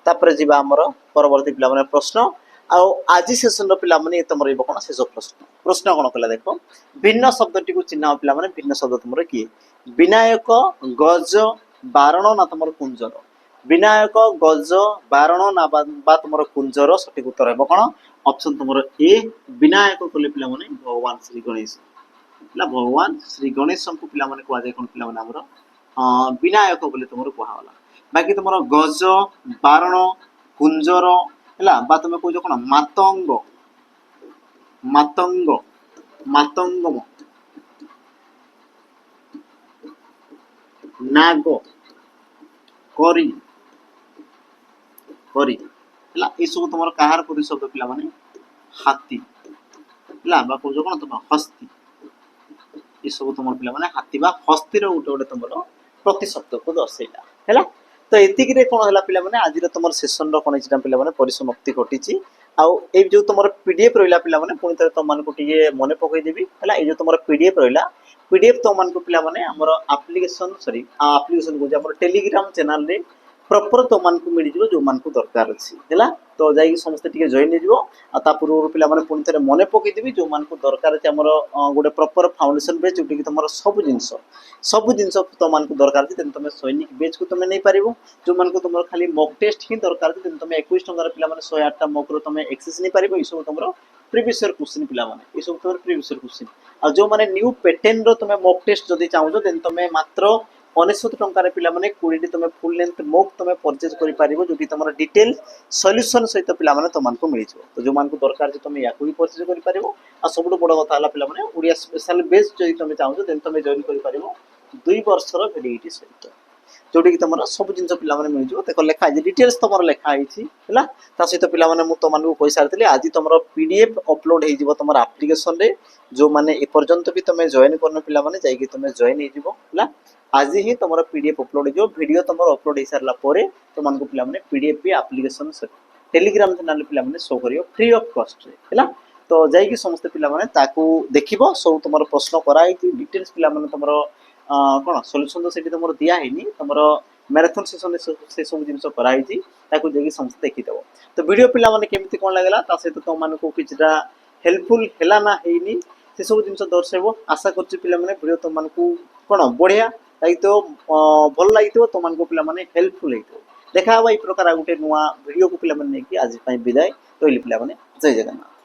तापर जीवा हमर परवर्ती पिला माने प्रश्न आ आज सेशन रो पिला माने तुमर एबो कोन शेष प्रश्न प्रश्न कोन कहला देखो भिन्न शब्दटी को चिन्ह पिला माने भिन्न शब्द तुमर की विनायक गज बारण ना तुमर कुंजर विनायक गज बारण ना बा तुमर कुंजर सठिक उत्तर हेबो कोन ऑप्शन तुमर ए विनायक कले पिला माने भगवान श्री गणेश ହେଲା ଭଗବାନ ଶ୍ରୀ ଗଣେଶଙ୍କୁ ପିଲାମାନେ କୁହାଯାଏ କ'ଣ ପିଲାମାନେ ଆମର ବିନାୟକ ବୋଲି ତୁମର କୁହାଗଲା। ବାକି ତୁମର ଗଜ, ବାରଣ, କୁଞ୍ଜର ହେଲା ବା ତୁମେ କହୁଛ କ'ଣ ମାତଙ୍ଗ, ମାତଙ୍ଗ, ମାତଙ୍ଗମ, ନାଗ, କରି, କରି ହେଲା ଏସବୁ ତୁମର କାହାର ପ୍ରତିଶବ୍ଦ ପିଲାମାନେ ହାତୀ ହେଲା ବା କହୁଛ କ'ଣ ତୁମ ହସ୍ତି, ଏସବୁ ତୁମର ପିଲାମାନେ ହାତୀ ବା ହସ୍ତିର ଗୋଟେ ଗୋଟେ ତୁମର ପ୍ରତିଶବ୍ଦକୁ ଦର୍ଶେଇଲା ହେଲା। ତ ଏତିକିରେ କ'ଣ ହେଲା ପିଲାମାନେ ଆଜିର ତୁମର ସେସନର କ'ଣ ହେଇଛି ନା ପିଲାମାନେ ପରିସମାପ୍ତି ଘଟିଛି। ଆଉ ଏଇ ଯୋଉ ତୁମର ପିଡିଏଫ୍ ରହିଲା ପିଲାମାନେ ପୁଣି ଥରେ ତୁମମାନଙ୍କୁ ଟିକେ ମନେ ପକେଇଦେବି ହେଲା। ଏଇ ଯୋଉ ତୁମର ପିଡିଏଫ୍ ରହିଲା, ପିଡିଏଫ୍ ତୁମମାନଙ୍କୁ ପିଲାମାନେ ଆମର ଆପ୍ଲିକେସନ କହୁଛି ଆମର ଟେଲିଗ୍ରାମ ଚ୍ୟାନେଲରେ ପ୍ରପର ତୁମମାନଙ୍କୁ ମିଳିଯିବ ଯୋଉମାନଙ୍କୁ ଦରକାର ଅଛି ହେଲା। ତ ଯାଇକି ସମସ୍ତେ ଟିକେ ଜଏନ୍ ହେଇଯିବ। ଆଉ ତା ପୂର୍ବରୁ ପିଲାମାନେ ପୁଣି ଥରେ ମନେ ପକେଇଦେବି ଯୋଉମାନଙ୍କୁ ଦରକାର ଅଛି ଆମର ଗୋଟେ ପ୍ରପର ଫାଉଣ୍ଡେସନ ବେଚ୍ ଯୋଉଠିକି ତୁମର ସବୁ ଜିନିଷ ତୁମମାନଙ୍କୁ ଦରକାର ଅଛି ତେଣୁ ତୁମେ ସୈନିକ ବେଚ୍କୁ ତୁମେ ନେଇପାରିବ। ଯୋଉମାନଙ୍କୁ ତୁମର ଖାଲି ମକ୍ ଟେଷ୍ଟ ହିଁ ଦରକାର ଅଛି ତେଣୁ ତୁମେ 21 ଟଙ୍କାର ପିଲାମାନେ 108ଟା ମକ୍ର ତୁମେ ଏକ୍ସେସ୍ ନେଇପାରିବ। ଏଇସବୁ ତୁମର ପ୍ରିଭିୟସ୍ ଇୟର କ୍ୱେଶ୍ଚିନ୍ ପିଲାମାନେ, ଏଇସବୁ ତୁମର ପ୍ରିଭିୟସ୍ ଇୟର କ୍ୱେଶ୍ଚିନ୍। ଆଉ ଯୋଉମାନେ ନ୍ୟୁ ପ୍ୟାଟର୍ନର ତୁମେ ମକ୍ ଟେଷ୍ଟ ଯଦି ଚାହୁଁଛ ଦେନ୍ ତୁମେ ମାତ୍ର 69 ଟଙ୍କାରେ ପିଲାମାନେ 20ଟି ତୁମେ ଫୁଲ୍ ଲେନ୍ଥ ମକ୍ ତୁମେ ପରଚେଜ୍ କରିପାରିବ ଯୋଉଠି ତୁମର ଡିଟେଲ୍ ସଲ୍ୟୁସନ୍ ସହିତ ପିଲାମାନେ ତୁମମାନଙ୍କୁ ମିଳିଯିବ। ତ ଯୋଉମାନଙ୍କୁ ଦରକାର ଅଛି ତୁମେ ୟାକୁ ବି ପରଚେଜ୍ କରିପାରିବ। ଆଉ ସବୁଠୁ ବଡ଼ କଥା ହେଲା ପିଲାମାନେ ଓଡ଼ିଆ ସ୍ପେଶାଲ ବେଚ୍ ଯଦି ତୁମେ ଚାହୁଁଛ ଦେନ୍ ତୁମେ ଜଏନ୍ କରିପାରିବ 2 ବର୍ଷର ଭ୍ୟାଲିଡିଟି ସହିତ, ଯୋଉଠିକି ତୁମର ସବୁ ଜିନିଷ ପିଲାମାନେ ମିଳିଯିବ। ଦେଖ ଲେଖା ହେଇଛି ଡିଟେଲ୍ସ ତୁମର ଲେଖା ହେଇଛି ହେଲା। ତା ସହିତ ପିଲାମାନେ ମୁଁ ତୁମମାନଙ୍କୁ କହିସାରିଥିଲି ଆଜି ତୁମର ପିଡିଏଫ୍ ଅପଲୋଡ଼ ହେଇଯିବ ତୁମର ଆପ୍ଲିକେସନରେ। ଯୋଉମାନେ ଏପର୍ଯ୍ୟନ୍ତ ବି ତୁମେ ଜଏନ୍ କରିନ ପିଲାମାନେ ଯାଇକି ତୁମେ ଜଏନ୍ ହେଇଯିବ ହେଲା। ଆଜି ହିଁ ତୁମର ପିଡିଏଫ୍ ଅପଲୋଡ଼ ହେଇଯିବ। ଭିଡ଼ିଓ ତୁମର ଅପଲୋଡ଼ ହେଇସାରିଲା ପରେ ତୁମମାନଙ୍କୁ ପିଲାମାନେ ପିଡିଏଫ୍ ବି ଆପ୍ଲିକେସନ ଟେଲିଗ୍ରାମ ଚ୍ୟାନେଲରେ ପିଲାମାନେ ଶୋ କରିବ ଫ୍ରି ଅଫ୍ କଷ୍ଟରେ ହେଲା। ତ ଯାଇକି ସମସ୍ତେ ପିଲାମାନେ ତାକୁ ଦେଖିବ। ସବୁ ତୁମର ପ୍ରଶ୍ନ କରାହେଇଛି ଡିଟେଲ୍ସ ପିଲାମାନେ ତୁମର କ'ଣ ସଲ୍ୟୁସନ୍ ତ ସେଠି ତୁମର ଦିଆ ହେଇନି, ତୁମର ମ୍ୟାରାଥନ୍ ସେସନରେ ସେ ସବୁ ଜିନିଷ କରାହେଇଛି, ତାକୁ ଯାଇକି ସମସ୍ତେ ଦେଖିଦେବ। ତ ଭିଡ଼ିଓ ପିଲାମାନେ କେମିତି କ'ଣ ଲାଗିଲା ତା ସହିତ ତୁମମାନଙ୍କୁ କିଛିଟା ହେଲ୍ପଫୁଲ୍ ହେଲା ନା ହେଇନି ସେସବୁ ଜିନିଷ ଦର୍ଶାଇବ। ଆଶା କରୁଛି ପିଲାମାନେ ଭିଡ଼ିଓ ତୁମମାନଙ୍କୁ କ'ଣ ବଢ଼ିଆ ଲାଗିଥିବ, ଭଲ ଲାଗିଥିବ, ତୁମମାନଙ୍କୁ ପିଲାମାନେ ହେଲ୍ପଫୁଲ୍ ହେଇଥିବ। ଦେଖା ହେବା ଏଇ ପ୍ରକାର ଆଉ ଗୋଟେ ନୂଆ ଭିଡ଼ିଓକୁ ପିଲାମାନେ ନେଇକି ଆଜି ପାଇଁ ବିଦାୟ ରହିଲି ପିଲାମାନେ, ଜୟ ଜଗନ୍ନାଥ।